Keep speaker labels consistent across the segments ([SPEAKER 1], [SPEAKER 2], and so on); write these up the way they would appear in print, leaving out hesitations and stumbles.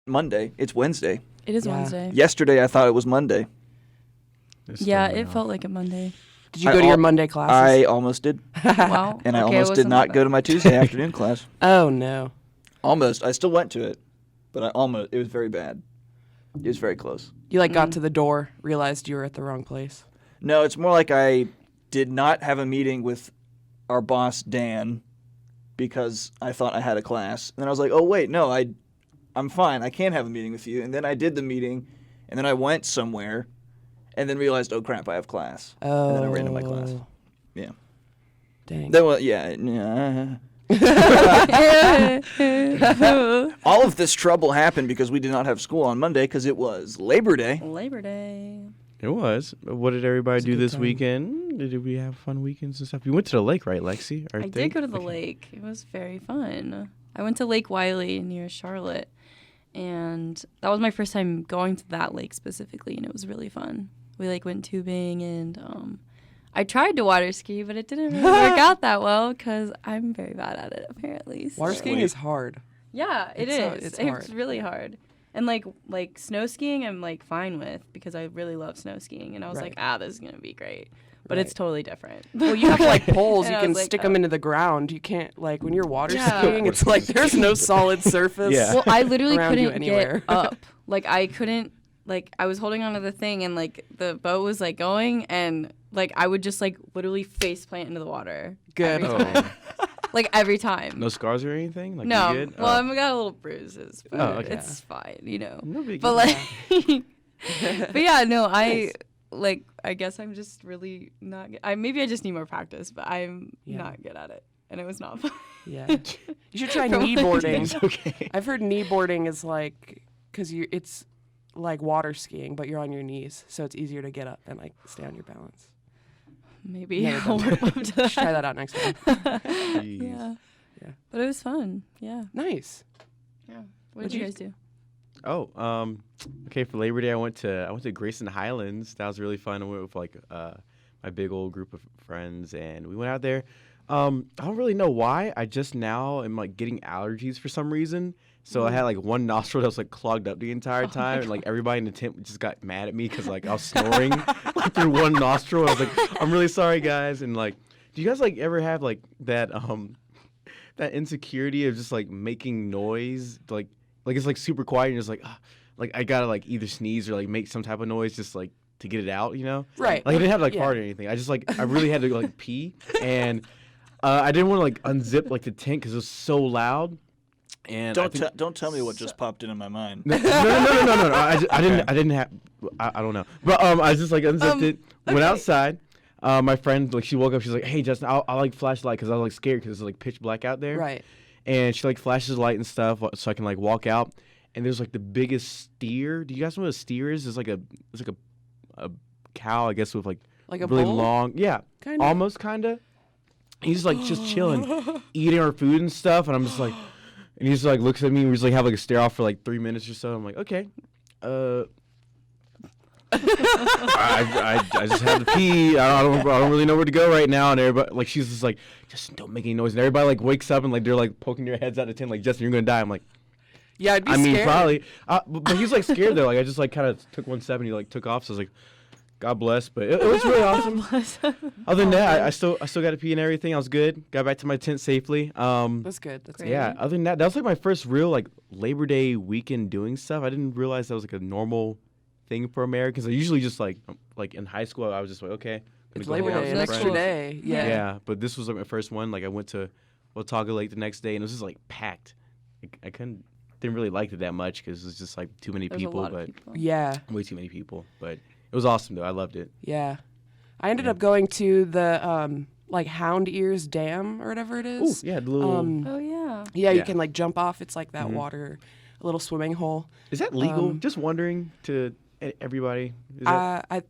[SPEAKER 1] Monday. It's Wednesday.
[SPEAKER 2] It is Wednesday.
[SPEAKER 1] Yesterday, I thought it was Monday.
[SPEAKER 2] Yeah, it felt like a Monday.
[SPEAKER 3] Did you go to your Monday classes?
[SPEAKER 1] I almost did.
[SPEAKER 2] Wow.
[SPEAKER 1] And I almost did not go to my Tuesday afternoon class.
[SPEAKER 3] Oh, no.
[SPEAKER 1] Almost. I still went to it, but it was very bad. It was very close.
[SPEAKER 3] You, got to the door, realized you were at the wrong place?
[SPEAKER 1] No, it's more like I did not have a meeting with our boss, Dan, because I thought I had a class. And then I was like, oh, wait, no, I'm fine. I can't have a meeting with you. And then I did the meeting, and then I went somewhere, and then realized, oh, crap, I have class.
[SPEAKER 3] Oh.
[SPEAKER 1] And then I ran to my class. Yeah.
[SPEAKER 3] Dang.
[SPEAKER 1] Then, all of this trouble happened because we did not have school on Monday because it was Labor Day.
[SPEAKER 2] Labor Day.
[SPEAKER 4] It was. What did everybody do this weekend? Did we have fun weekends and stuff? You went to the lake, right, Lexi?
[SPEAKER 2] I did go to the lake. It was very fun. I went to Lake Wiley near Charlotte, and that was my first time going to that lake specifically, and it was really fun. We went tubing, and I tried to water ski, but it didn't really work out that well because I'm very bad at it, apparently. So.
[SPEAKER 3] Water skiing is hard.
[SPEAKER 2] Yeah, it's hard. It's really hard. And like snow skiing, I'm fine with because I really love snow skiing, and I was like, this is gonna be great. But it's totally different.
[SPEAKER 3] Well, you have poles. You can stick them into the ground. You can't when you're water skiing. It's there's no solid surface.
[SPEAKER 2] Yeah. Well, I literally couldn't get up. I couldn't. I was holding onto the thing, and the boat was going, and I would just literally face plant into the water.
[SPEAKER 3] Good.
[SPEAKER 2] Every time. Every time.
[SPEAKER 4] No scars or anything?
[SPEAKER 2] No.
[SPEAKER 4] You good?
[SPEAKER 2] Well, I've got a little bruises, but it's fine,
[SPEAKER 4] No big
[SPEAKER 2] deal. But but yeah, no, I guess I'm just really not good. Maybe I just need more practice, but I'm not good at it, and it was not fun.
[SPEAKER 3] Yeah. You should try kneeboarding.
[SPEAKER 4] It's okay.
[SPEAKER 3] I've heard kneeboarding is because it's like water skiing, but you're on your knees, so it's easier to get up and stay on your balance.
[SPEAKER 2] Maybe I'll work up to that.
[SPEAKER 3] Try that out next time.
[SPEAKER 2] Yeah. But it was fun. Yeah.
[SPEAKER 3] Nice.
[SPEAKER 2] Yeah. What did you guys do?
[SPEAKER 4] Oh, okay. For Labor Day, I went to Grayson Highlands. That was really fun. I went with my big old group of friends, and we went out there. I don't really know why. I just now am getting allergies for some reason. So I had one nostril that was clogged up the entire time, and everybody in the tent just got mad at me because I was snoring through one nostril. I was like, "I'm really sorry, guys." And do you guys ever have that that insecurity of just making noise? It's super quiet and just I gotta either sneeze or make some type of noise just to get it out, you know?
[SPEAKER 3] Right.
[SPEAKER 4] I didn't have fart or anything. I just I really had to pee, and I didn't want to unzip the tent because it was so loud. And
[SPEAKER 1] don't tell me what just popped into my mind.
[SPEAKER 4] No. I didn't have. I don't know. But I just unzipped it, went outside. My friend she woke up. She's like, "Hey Justin, I'll flashlight because I was scared because it's pitch black out there."
[SPEAKER 3] Right.
[SPEAKER 4] And she flashes the light and stuff so I can walk out. And there's the biggest steer. Do you guys know what a steer is? It's a cow, I guess, with
[SPEAKER 3] a
[SPEAKER 4] really
[SPEAKER 3] bull?
[SPEAKER 4] long. Yeah.
[SPEAKER 3] Kinda?
[SPEAKER 4] Almost kinda. He's just chilling, eating our food and stuff, and I'm just and he just looks at me and we just have a stare off for 3 minutes or so. I'm like, okay, I just have to pee. I don't really know where to go right now. And everybody she's just Justin, don't make any noise. And everybody wakes up and they're poking their heads out of the tent Justin, you're gonna die. I'm like,
[SPEAKER 3] yeah, I'd be scared.
[SPEAKER 4] mean, probably. But he's scared though. I just kind of took 1 step and he took off. So I was God bless, but it was really awesome. Other than that, I still got to pee and everything. I was good. Got back to my tent safely.
[SPEAKER 3] That's good. That's
[SPEAKER 2] great.
[SPEAKER 4] Yeah. Other than that, that was my first real Labor Day weekend doing stuff. I didn't realize that was a normal thing for Americans. I usually just in high school, I was just okay.
[SPEAKER 3] It's Labor Day, an extra day. Yeah.
[SPEAKER 4] Yeah, but this was my first one. I went to Watauga Lake the next day, and it was just packed. I didn't really like it that much because it was just too many people.
[SPEAKER 3] Yeah,
[SPEAKER 4] way too many people. But it was awesome though. I loved it.
[SPEAKER 3] Yeah, I ended up going to the Hound Ears Dam or whatever it is.
[SPEAKER 4] Ooh, yeah, the little.
[SPEAKER 2] Oh yeah.
[SPEAKER 3] Yeah, you can jump off. It's that water, a little swimming hole.
[SPEAKER 4] Is that legal? Just wondering to everybody. Is that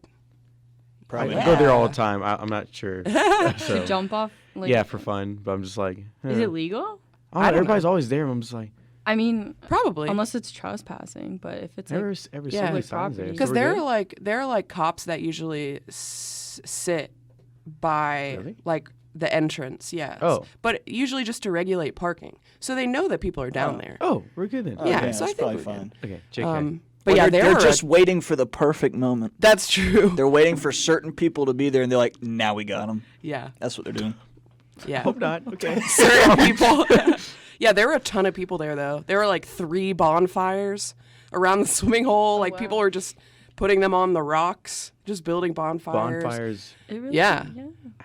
[SPEAKER 1] Probably.
[SPEAKER 4] I go there all the time. I'm not sure.
[SPEAKER 2] To jump off.
[SPEAKER 4] Yeah, for fun. But I'm just
[SPEAKER 2] Is it legal?
[SPEAKER 4] I don't know, everybody's always there. I'm just
[SPEAKER 2] I mean,
[SPEAKER 3] probably
[SPEAKER 2] unless it's trespassing, but if it's
[SPEAKER 4] yeah,
[SPEAKER 2] property,
[SPEAKER 3] because there are cops that usually sit by the entrance, yeah.
[SPEAKER 4] Oh.
[SPEAKER 3] But usually just to regulate parking. So they know that people are down there.
[SPEAKER 4] Oh, we're good then.
[SPEAKER 3] Yeah,
[SPEAKER 1] Okay,
[SPEAKER 3] so I
[SPEAKER 1] that's
[SPEAKER 3] think
[SPEAKER 1] probably
[SPEAKER 3] we're
[SPEAKER 1] fine.
[SPEAKER 4] Okay, JK.
[SPEAKER 3] But
[SPEAKER 1] Well,
[SPEAKER 3] yeah,
[SPEAKER 1] they're just waiting for the perfect moment.
[SPEAKER 3] That's true.
[SPEAKER 1] They're waiting for certain people to be there, and they're like, "Now we got them."
[SPEAKER 3] Yeah,
[SPEAKER 1] That's what they're doing.
[SPEAKER 3] yeah.
[SPEAKER 4] Hope not. Okay.
[SPEAKER 3] Certain people. Yeah, there were a ton of people there, though. There were like 3 bonfires around the swimming hole. Like, people were just putting them on the rocks, just building bonfires.
[SPEAKER 4] Bonfires.
[SPEAKER 2] It really,
[SPEAKER 3] Yeah.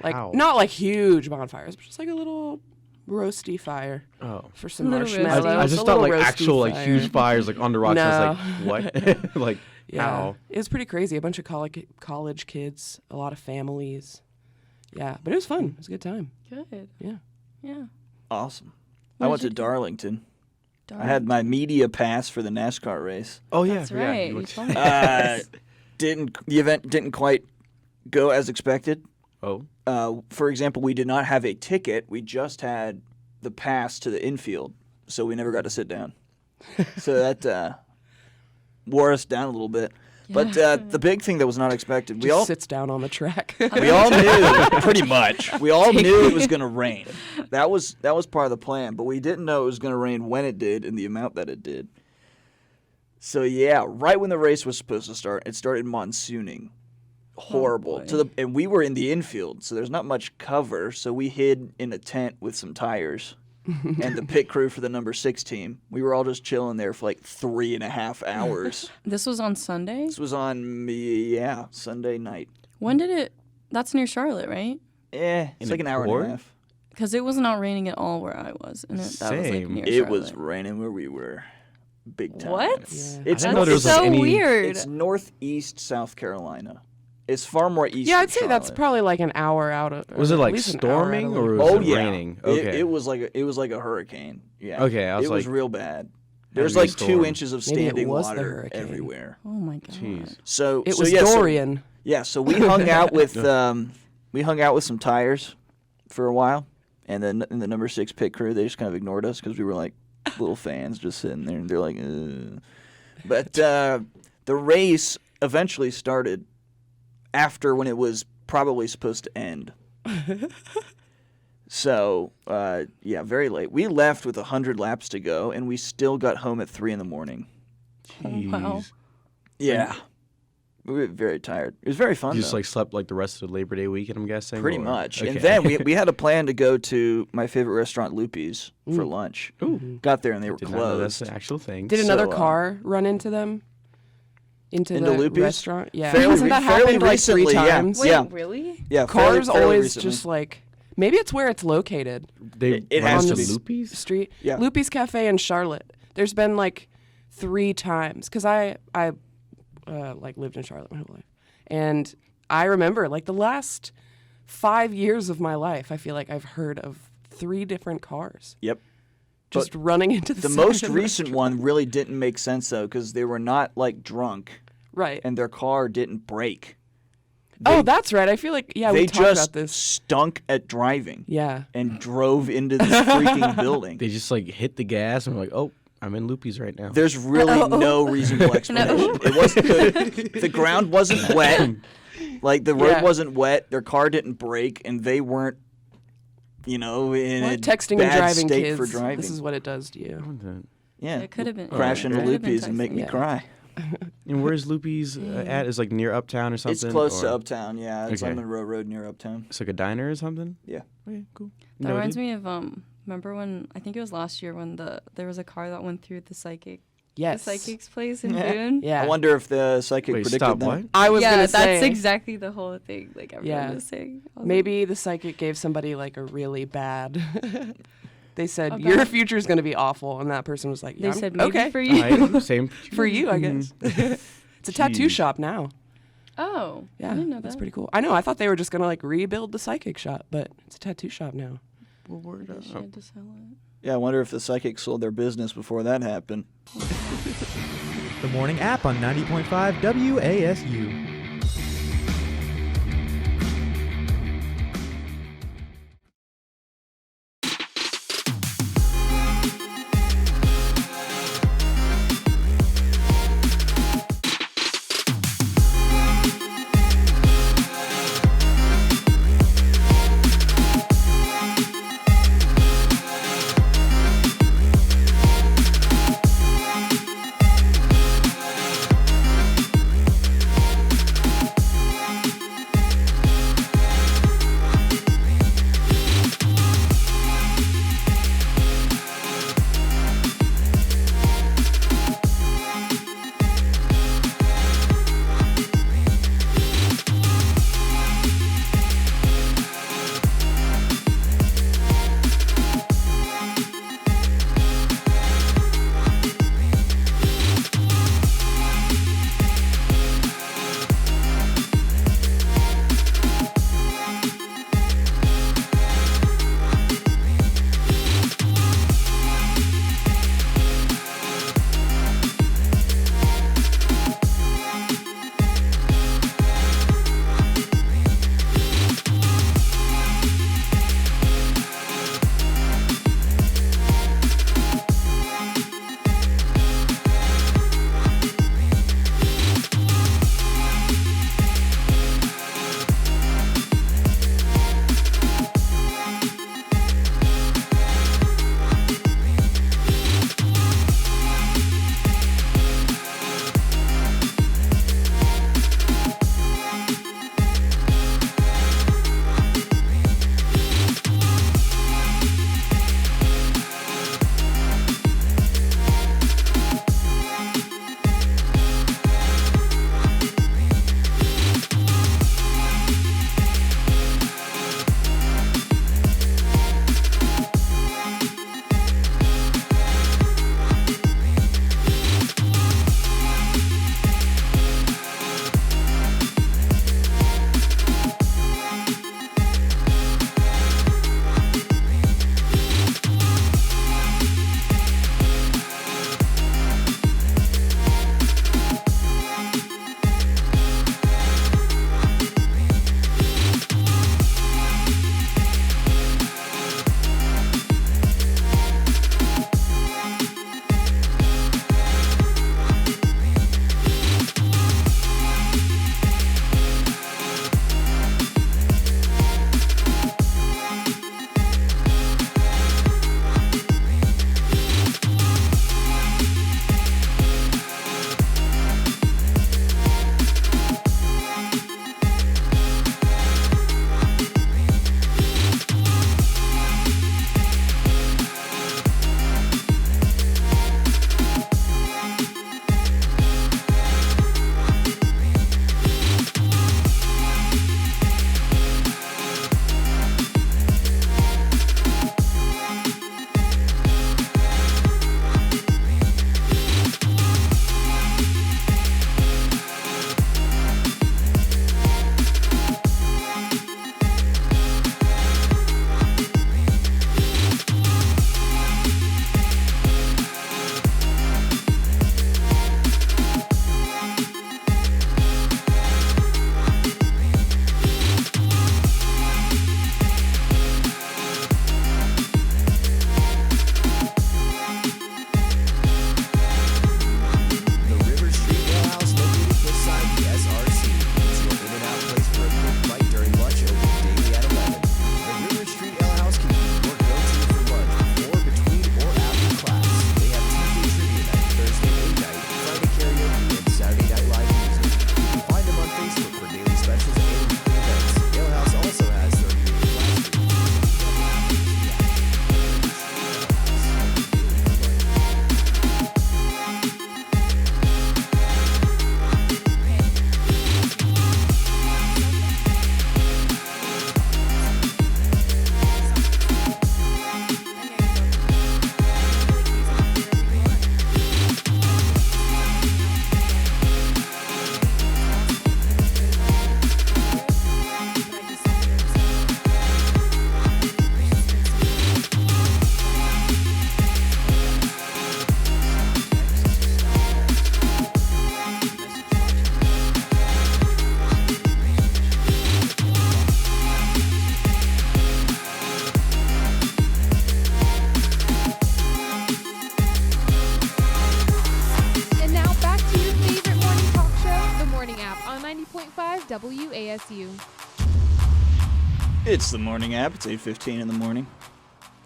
[SPEAKER 3] Like,
[SPEAKER 4] How?
[SPEAKER 3] not like huge bonfires, but just like a little roasty fire
[SPEAKER 4] Oh.
[SPEAKER 3] for some
[SPEAKER 2] Little roasty.
[SPEAKER 3] marshmallows.
[SPEAKER 4] I
[SPEAKER 3] a
[SPEAKER 4] just thought
[SPEAKER 3] little
[SPEAKER 4] like
[SPEAKER 3] roasty
[SPEAKER 4] actual like
[SPEAKER 3] fire.
[SPEAKER 4] huge fires like on the rocks. I was like, what? Like
[SPEAKER 3] Yeah,
[SPEAKER 4] how?
[SPEAKER 3] it was pretty crazy. A bunch of college kids, a lot of families. Yeah, but it was fun. It was a good time.
[SPEAKER 2] Good.
[SPEAKER 3] Yeah.
[SPEAKER 2] Yeah.
[SPEAKER 1] Awesome.
[SPEAKER 2] What
[SPEAKER 1] I went
[SPEAKER 2] did
[SPEAKER 1] to
[SPEAKER 2] you do?
[SPEAKER 1] Darlington.
[SPEAKER 2] Darn.
[SPEAKER 1] I had my media pass for the NASCAR race.
[SPEAKER 4] Oh yeah,
[SPEAKER 2] That's
[SPEAKER 4] I forgot.
[SPEAKER 2] right.
[SPEAKER 4] You
[SPEAKER 2] You
[SPEAKER 4] went
[SPEAKER 2] told
[SPEAKER 4] to-
[SPEAKER 2] me.
[SPEAKER 1] The event didn't quite go as expected.
[SPEAKER 4] Oh.
[SPEAKER 1] For example, we did not have a ticket. We just had the pass to the infield, so we never got to sit down. So that wore us down a little bit. But the big thing that was not expected, we
[SPEAKER 3] Just
[SPEAKER 1] all
[SPEAKER 3] sits down on the track.
[SPEAKER 1] we all knew pretty much. We all knew it was going to rain. That was part of the plan, but we didn't know it was going to rain when it did and the amount that it did. So yeah, right when the race was supposed to start, it started monsooning. Horrible.
[SPEAKER 2] boy.
[SPEAKER 1] And we were in the infield, so there's not much cover, so we hid in a tent with some tires. And the pit crew for the number 6 team. We were all just chilling there for like 3.5 hours.
[SPEAKER 2] This was on Sunday?
[SPEAKER 1] This was on Sunday night.
[SPEAKER 2] When did it? That's near Charlotte, right?
[SPEAKER 1] It's
[SPEAKER 4] In
[SPEAKER 1] like
[SPEAKER 4] a
[SPEAKER 1] an hour
[SPEAKER 4] quart?
[SPEAKER 1] and a half.
[SPEAKER 2] Because it was not raining at all where I was. And that was like
[SPEAKER 4] Same.
[SPEAKER 2] near
[SPEAKER 1] It was
[SPEAKER 2] Charlotte.
[SPEAKER 1] raining where we were. Big time.
[SPEAKER 2] What?
[SPEAKER 3] Yeah.
[SPEAKER 1] It's
[SPEAKER 4] I didn't know there was
[SPEAKER 2] That's
[SPEAKER 4] like
[SPEAKER 2] so
[SPEAKER 4] any.
[SPEAKER 2] weird.
[SPEAKER 1] It's northeast South Carolina. It's far more east.
[SPEAKER 3] Yeah,
[SPEAKER 1] of
[SPEAKER 3] I'd say that's
[SPEAKER 1] Charlotte.
[SPEAKER 3] probably like an hour out of.
[SPEAKER 4] Was it
[SPEAKER 3] at
[SPEAKER 4] like
[SPEAKER 3] least an hour out
[SPEAKER 4] storming
[SPEAKER 3] of
[SPEAKER 4] or
[SPEAKER 3] the-
[SPEAKER 4] was
[SPEAKER 1] Oh
[SPEAKER 4] it
[SPEAKER 1] yeah,
[SPEAKER 4] raining? Okay.
[SPEAKER 1] It was like a hurricane. Yeah.
[SPEAKER 4] Okay, I was
[SPEAKER 1] it was
[SPEAKER 4] like-
[SPEAKER 1] real bad.
[SPEAKER 4] Had
[SPEAKER 1] There was
[SPEAKER 4] to be a
[SPEAKER 1] like 2
[SPEAKER 4] storm.
[SPEAKER 1] inches of
[SPEAKER 3] Maybe it
[SPEAKER 1] standing
[SPEAKER 3] was the
[SPEAKER 1] water
[SPEAKER 3] hurricane.
[SPEAKER 1] everywhere.
[SPEAKER 2] Oh my God.
[SPEAKER 4] Jeez.
[SPEAKER 1] So
[SPEAKER 3] It
[SPEAKER 1] so
[SPEAKER 3] was
[SPEAKER 1] yeah, so-
[SPEAKER 3] Dorian.
[SPEAKER 1] Yeah, so we hung out with some tires for a while, and then in the number 6 pit crew, they just kind of ignored us because we were like little fans just sitting there, and they're like, ugh. But the race eventually started after when it was probably supposed to end. So yeah, very late. We left with 100 laps to go, and we still got home at 3 a.m.
[SPEAKER 4] Jeez.
[SPEAKER 2] wow.
[SPEAKER 1] Yeah, we were very tired. It was very fun.
[SPEAKER 4] You just
[SPEAKER 1] though.
[SPEAKER 4] like slept like the rest of the Labor Day weekend, I'm guessing.
[SPEAKER 1] Pretty
[SPEAKER 4] or-
[SPEAKER 1] much.
[SPEAKER 4] Okay.
[SPEAKER 1] And then we had a plan to go to my favorite restaurant, Loopy's, for lunch.
[SPEAKER 4] Ooh.
[SPEAKER 1] Got there and they were
[SPEAKER 4] Did not know that's
[SPEAKER 1] closed.
[SPEAKER 4] an actual thing.
[SPEAKER 3] Did another
[SPEAKER 1] So,
[SPEAKER 3] car run into them? Into the
[SPEAKER 1] Loopy's?
[SPEAKER 3] restaurant? Yeah.
[SPEAKER 1] Fairly
[SPEAKER 3] Hasn't that
[SPEAKER 1] fairly
[SPEAKER 3] happened like 3
[SPEAKER 1] recently, yeah.
[SPEAKER 3] times?
[SPEAKER 2] Wait,
[SPEAKER 1] Yeah.
[SPEAKER 2] really?
[SPEAKER 1] Yeah,
[SPEAKER 3] Cars
[SPEAKER 1] fairly
[SPEAKER 3] always
[SPEAKER 1] recently.
[SPEAKER 3] just like, maybe it's where it's located.
[SPEAKER 4] They
[SPEAKER 1] It
[SPEAKER 4] run
[SPEAKER 1] has
[SPEAKER 4] to
[SPEAKER 1] to be.
[SPEAKER 4] Loopy's?
[SPEAKER 3] Street.
[SPEAKER 1] Yeah.
[SPEAKER 3] Loopy's Cafe in Charlotte. There's been like 3 times because I like lived in Charlotte my whole life, and I remember like the last 5 years of my life, I feel like I've heard of 3 different cars
[SPEAKER 1] Yep.
[SPEAKER 3] just running into the.
[SPEAKER 1] The
[SPEAKER 3] side
[SPEAKER 1] most
[SPEAKER 3] of the
[SPEAKER 1] recent
[SPEAKER 3] restaurant.
[SPEAKER 1] one really didn't make sense though, because they were not like drunk
[SPEAKER 3] right?
[SPEAKER 1] and their car didn't brake.
[SPEAKER 3] Oh, that's right. I feel like we
[SPEAKER 1] They
[SPEAKER 3] talked
[SPEAKER 1] just
[SPEAKER 3] about this.
[SPEAKER 1] stunk at driving
[SPEAKER 3] Yeah.
[SPEAKER 1] and drove into this freaking building.
[SPEAKER 4] They just like hit the gas and were like, oh, I'm in Loopy's right now.
[SPEAKER 1] There's really no reasonable explanation. It wasn't the ground wasn't wet. Like the road
[SPEAKER 3] Yeah.
[SPEAKER 1] wasn't wet. Their car didn't brake, and they weren't, in
[SPEAKER 3] Well,
[SPEAKER 1] a
[SPEAKER 3] texting and
[SPEAKER 1] bad
[SPEAKER 3] driving
[SPEAKER 1] state
[SPEAKER 3] kids.
[SPEAKER 1] for driving.
[SPEAKER 3] This is what it does to you.
[SPEAKER 1] Yeah,
[SPEAKER 2] It could have been.
[SPEAKER 1] crash into
[SPEAKER 2] It could have been
[SPEAKER 1] Loopy's and make me
[SPEAKER 3] Yeah.
[SPEAKER 1] cry.
[SPEAKER 4] And where's Loopy's at? Is like near Uptown or something?
[SPEAKER 1] It's close to
[SPEAKER 4] or-
[SPEAKER 1] Uptown. Yeah, it's
[SPEAKER 4] Okay.
[SPEAKER 1] on Monroe Road near Uptown.
[SPEAKER 4] It's like a diner or something?
[SPEAKER 1] Yeah.
[SPEAKER 4] Okay, cool.
[SPEAKER 2] That reminds me of remember when I think it was last year when there was a car that went through the
[SPEAKER 3] Yes.
[SPEAKER 2] psychic's place in
[SPEAKER 1] Yeah.
[SPEAKER 2] Boone.
[SPEAKER 3] Yeah.
[SPEAKER 1] I wonder if the psychic
[SPEAKER 4] Wait,
[SPEAKER 1] predicted
[SPEAKER 4] stop,
[SPEAKER 1] that.
[SPEAKER 4] what?
[SPEAKER 3] I was
[SPEAKER 2] yeah,
[SPEAKER 3] gonna
[SPEAKER 2] that's
[SPEAKER 3] say
[SPEAKER 2] exactly the whole thing. Like everyone
[SPEAKER 3] Yeah.
[SPEAKER 2] was saying. I was
[SPEAKER 3] maybe the psychic gave somebody like a really bad. They said
[SPEAKER 2] A
[SPEAKER 3] your
[SPEAKER 2] bad-
[SPEAKER 3] future is going to be awful, and that person was like,
[SPEAKER 2] They
[SPEAKER 3] yeah,
[SPEAKER 2] said maybe
[SPEAKER 3] okay
[SPEAKER 2] for you.
[SPEAKER 4] Alright, same.
[SPEAKER 3] for you, I guess. It's a tattoo
[SPEAKER 4] Jeez.
[SPEAKER 3] shop now.
[SPEAKER 2] Oh,
[SPEAKER 3] Yeah,
[SPEAKER 2] I didn't know
[SPEAKER 3] that's
[SPEAKER 2] that.
[SPEAKER 3] pretty cool. I know. I thought they were just going to like rebuild the psychic shop, but it's a tattoo shop now.
[SPEAKER 4] Well, word
[SPEAKER 2] They
[SPEAKER 4] up.
[SPEAKER 2] should to sell it.
[SPEAKER 1] Yeah, I wonder if the psychic sold their business before that happened.
[SPEAKER 5] The morning app on 90.5 WASU.
[SPEAKER 6] WASU.
[SPEAKER 1] It's the morning app. It's 8:15 in the morning.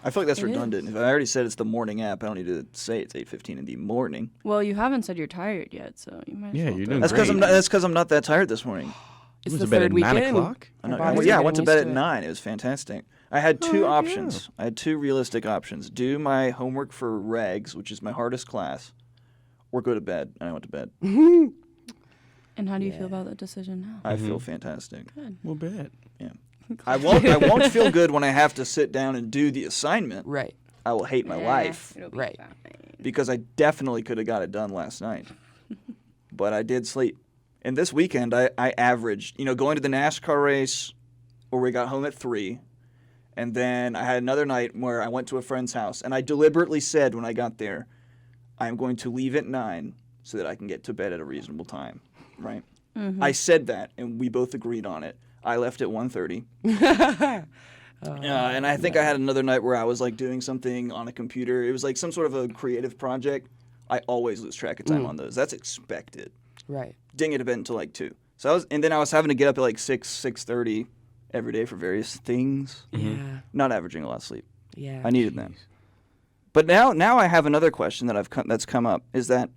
[SPEAKER 1] I feel like that's
[SPEAKER 2] It
[SPEAKER 1] redundant.
[SPEAKER 2] is.
[SPEAKER 1] If I already said it's the morning app, I don't need to say it's 8:15 in the morning.
[SPEAKER 2] Well, you haven't said you're tired yet, so you might.
[SPEAKER 4] Yeah,
[SPEAKER 2] as well
[SPEAKER 4] you're
[SPEAKER 2] throw
[SPEAKER 4] doing
[SPEAKER 2] it
[SPEAKER 1] That's
[SPEAKER 2] out.
[SPEAKER 1] because
[SPEAKER 4] great.
[SPEAKER 1] that's because I'm not that tired this morning.
[SPEAKER 3] It's
[SPEAKER 4] went
[SPEAKER 3] the
[SPEAKER 4] to bed
[SPEAKER 3] third
[SPEAKER 4] at 9
[SPEAKER 3] weekend.
[SPEAKER 4] o'clock?
[SPEAKER 1] I
[SPEAKER 3] Our
[SPEAKER 1] know.
[SPEAKER 3] bodies are
[SPEAKER 1] Yeah, I
[SPEAKER 3] getting
[SPEAKER 1] went to
[SPEAKER 3] used
[SPEAKER 1] bed at
[SPEAKER 3] it.
[SPEAKER 1] 9. It was fantastic. I had two
[SPEAKER 4] yeah.
[SPEAKER 1] options. I had two realistic options: do my homework for regs, which is my hardest class, or go to bed. And I went to bed.
[SPEAKER 2] And how do you feel about that decision now?
[SPEAKER 1] I feel fantastic.
[SPEAKER 4] We'll bet.
[SPEAKER 1] I won't feel good when I have to sit down and do the assignment.
[SPEAKER 3] Right.
[SPEAKER 1] I will hate my life
[SPEAKER 2] It'll be
[SPEAKER 3] Right.
[SPEAKER 2] fine.
[SPEAKER 1] because I definitely could have got it done last night. But I did sleep. And this weekend, I averaged, going to the NASCAR race where we got home at 3. And then I had another night where I went to a friend's house. And I deliberately said when I got there, I'm going to leave at 9 so that I can get to bed at a reasonable time. Right? I said that, and we both agreed on it. I left at 1:30. And I think I had another night where I was like doing something on a computer. It was like some sort of a creative project. I always lose track of time on those. That's expected.
[SPEAKER 3] Right.
[SPEAKER 1] Didn't get to bed until like 2. And then I was having to get up at like 6:30 every day for various things.
[SPEAKER 3] Yeah.
[SPEAKER 1] Not averaging a lot of sleep.
[SPEAKER 3] Yeah.
[SPEAKER 1] I needed that. But now I have another question that's come up. Is that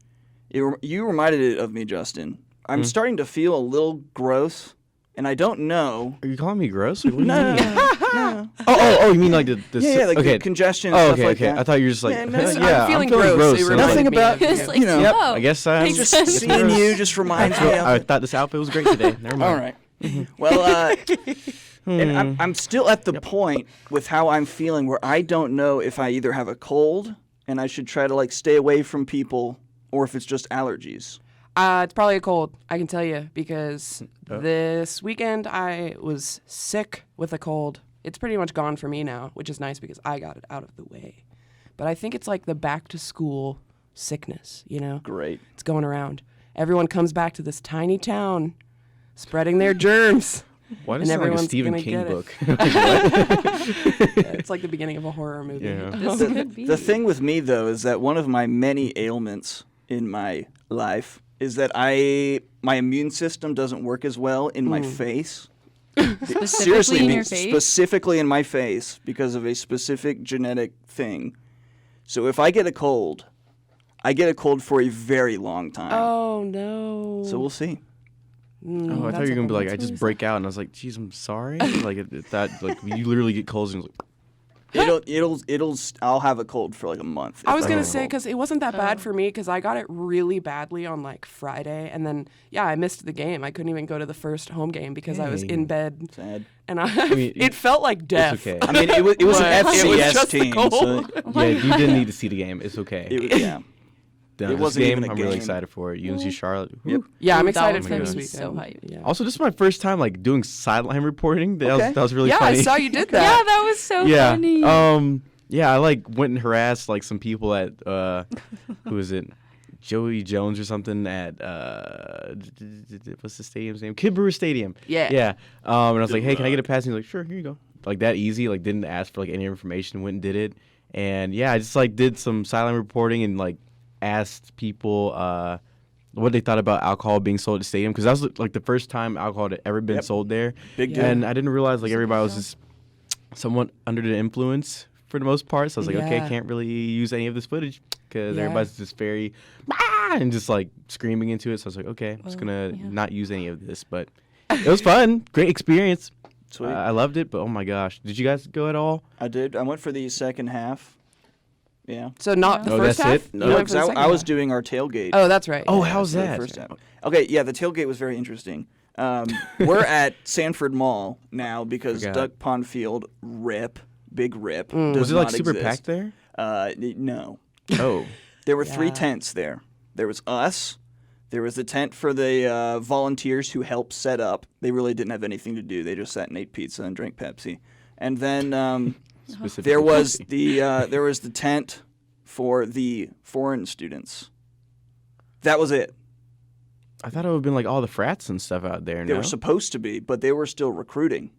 [SPEAKER 1] you reminded it of me, Justin? I'm starting to feel a little gross, and I don't know.
[SPEAKER 4] Are you calling me gross? Like, what do you
[SPEAKER 1] No,
[SPEAKER 4] mean?
[SPEAKER 1] no.
[SPEAKER 4] Oh, you mean like the
[SPEAKER 1] Yeah, like
[SPEAKER 4] okay.
[SPEAKER 1] the congestion and
[SPEAKER 4] Oh,
[SPEAKER 1] stuff
[SPEAKER 4] okay,
[SPEAKER 1] like
[SPEAKER 4] okay.
[SPEAKER 1] that.
[SPEAKER 4] I thought you were just like,
[SPEAKER 1] Yeah,
[SPEAKER 4] yeah,
[SPEAKER 1] no,
[SPEAKER 3] I'm
[SPEAKER 4] I'm
[SPEAKER 3] feeling
[SPEAKER 4] feeling
[SPEAKER 3] gross.
[SPEAKER 4] gross.
[SPEAKER 3] It
[SPEAKER 4] and
[SPEAKER 3] reminded
[SPEAKER 1] Nothing
[SPEAKER 3] me
[SPEAKER 1] about
[SPEAKER 3] of-
[SPEAKER 2] It's like,
[SPEAKER 1] Yep.
[SPEAKER 2] oh,
[SPEAKER 4] I guess I'm
[SPEAKER 2] makes
[SPEAKER 1] Just
[SPEAKER 2] sense.
[SPEAKER 1] seeing you just reminds me of.
[SPEAKER 4] I thought this outfit was great today. Never mind.
[SPEAKER 1] All right. Well, and I'm still at the point with how I'm feeling where I don't know if I either have a cold and I should try to like stay away from people or if it's just allergies.
[SPEAKER 3] It's probably a cold, I can tell you, because this weekend I was sick with a cold. It's pretty much gone for me now, which is nice because I got it out of the way. But I think it's like the back to school sickness,
[SPEAKER 1] Great.
[SPEAKER 3] It's going around. Everyone comes back to this tiny town, spreading their germs.
[SPEAKER 4] Why does
[SPEAKER 3] And
[SPEAKER 4] it sound like a
[SPEAKER 3] everyone's
[SPEAKER 4] Stephen
[SPEAKER 3] gonna
[SPEAKER 4] King
[SPEAKER 3] get it.
[SPEAKER 4] book?
[SPEAKER 3] It's like the beginning of a horror movie.
[SPEAKER 4] Yeah.
[SPEAKER 2] This could be.
[SPEAKER 1] The thing with me though is that one of my many ailments in my life is that my immune system doesn't work as well in my face. Seriously,
[SPEAKER 2] in your face?
[SPEAKER 1] specifically in my face because of a specific genetic thing. So if I get a cold, I get a cold for a very long time.
[SPEAKER 3] Oh, no.
[SPEAKER 1] So we'll see.
[SPEAKER 4] Oh, I thought you were gonna be like, I just break out, and I was like, geez, I'm sorry. Like you literally get colds, and
[SPEAKER 1] I'll have a cold for like a month.
[SPEAKER 3] I was
[SPEAKER 1] if
[SPEAKER 3] going
[SPEAKER 1] have
[SPEAKER 3] to
[SPEAKER 1] a
[SPEAKER 3] say,
[SPEAKER 1] cold.
[SPEAKER 3] because it wasn't that bad for me, because I got it really badly on like Friday. And then, I missed the game. I couldn't even go to the first home game because I was in bed.
[SPEAKER 1] Sad.
[SPEAKER 3] And
[SPEAKER 4] mean,
[SPEAKER 3] it felt like death.
[SPEAKER 4] okay.
[SPEAKER 1] I mean, it was an
[SPEAKER 3] But it was
[SPEAKER 1] FCS
[SPEAKER 3] just the
[SPEAKER 1] team.
[SPEAKER 3] cold.
[SPEAKER 1] So
[SPEAKER 4] yeah, you didn't need to see the game. It's okay.
[SPEAKER 1] yeah.
[SPEAKER 4] Done.
[SPEAKER 1] it
[SPEAKER 4] This
[SPEAKER 1] wasn't
[SPEAKER 4] game,
[SPEAKER 1] even a
[SPEAKER 4] I'm really
[SPEAKER 1] game.
[SPEAKER 4] excited for it. UNC Charlotte.
[SPEAKER 1] Yep.
[SPEAKER 3] Yeah, I'm
[SPEAKER 2] That
[SPEAKER 3] excited
[SPEAKER 2] one's
[SPEAKER 3] for
[SPEAKER 2] gonna
[SPEAKER 3] this
[SPEAKER 2] be
[SPEAKER 3] weekend.
[SPEAKER 2] so hype.
[SPEAKER 3] Yeah.
[SPEAKER 4] Also, this is my first time like doing sideline reporting. That
[SPEAKER 1] Okay.
[SPEAKER 4] was really
[SPEAKER 3] Yeah,
[SPEAKER 4] funny.
[SPEAKER 3] I saw you did
[SPEAKER 2] Yeah,
[SPEAKER 3] that.
[SPEAKER 2] that was so
[SPEAKER 4] yeah.
[SPEAKER 2] funny.
[SPEAKER 4] Yeah, I like went and harassed like some people at who is it? Joey Jones or something at what's the stadium's name? Kid Brewer Stadium.
[SPEAKER 3] Yeah.
[SPEAKER 4] Yeah. And I was like, hey, can I get a pass? And he's like, sure, here you go. Like that easy. Like didn't ask for like any information. Went and did it. And yeah, I just like did some sideline reporting and like asked people what they thought about alcohol being sold at the stadium because that was like the first time alcohol had ever been sold there.
[SPEAKER 1] Big deal.
[SPEAKER 4] And I didn't realize like everybody was just somewhat under the influence for the most part. So I was like, okay, I
[SPEAKER 3] Yeah.
[SPEAKER 4] can't really use any of this footage because
[SPEAKER 3] Yeah.
[SPEAKER 4] everybody's just very and just like screaming into it. So I was like, okay, I'm just gonna not use any of this. But it was fun, great experience.
[SPEAKER 1] Sweet.
[SPEAKER 4] I loved it. But oh my gosh, did you guys go at all?
[SPEAKER 1] I did. I went for the second half. Yeah.
[SPEAKER 3] So not the
[SPEAKER 4] Oh,
[SPEAKER 3] first
[SPEAKER 4] that's
[SPEAKER 3] half?
[SPEAKER 4] it?
[SPEAKER 3] You
[SPEAKER 1] No,
[SPEAKER 3] went for
[SPEAKER 1] because
[SPEAKER 3] the
[SPEAKER 1] I
[SPEAKER 3] second
[SPEAKER 1] was
[SPEAKER 3] half.
[SPEAKER 1] doing our tailgate.
[SPEAKER 3] Oh, that's right.
[SPEAKER 4] Oh,
[SPEAKER 3] Yeah.
[SPEAKER 4] how's
[SPEAKER 1] for the
[SPEAKER 4] that?
[SPEAKER 1] first half. Okay, yeah, the tailgate was very interesting. We're at Sanford Mall now because
[SPEAKER 4] Forgot.
[SPEAKER 1] Duck Pond Field, big rip.
[SPEAKER 3] Mm.
[SPEAKER 1] Does
[SPEAKER 4] Was it like
[SPEAKER 1] not
[SPEAKER 4] super
[SPEAKER 1] exist.
[SPEAKER 4] packed there?
[SPEAKER 1] No.
[SPEAKER 4] Oh,
[SPEAKER 1] There were 3
[SPEAKER 3] Yeah.
[SPEAKER 1] tents there. There was us. There was the tent for the volunteers who helped set up. They really didn't have anything to do. They just sat and ate pizza and drank Pepsi. And then
[SPEAKER 4] specifically.
[SPEAKER 1] there was the tent for the foreign students. That was it.
[SPEAKER 4] I thought it would have been like all the frats and stuff out there.
[SPEAKER 1] They
[SPEAKER 4] no?
[SPEAKER 1] were supposed to be, but they were still recruiting.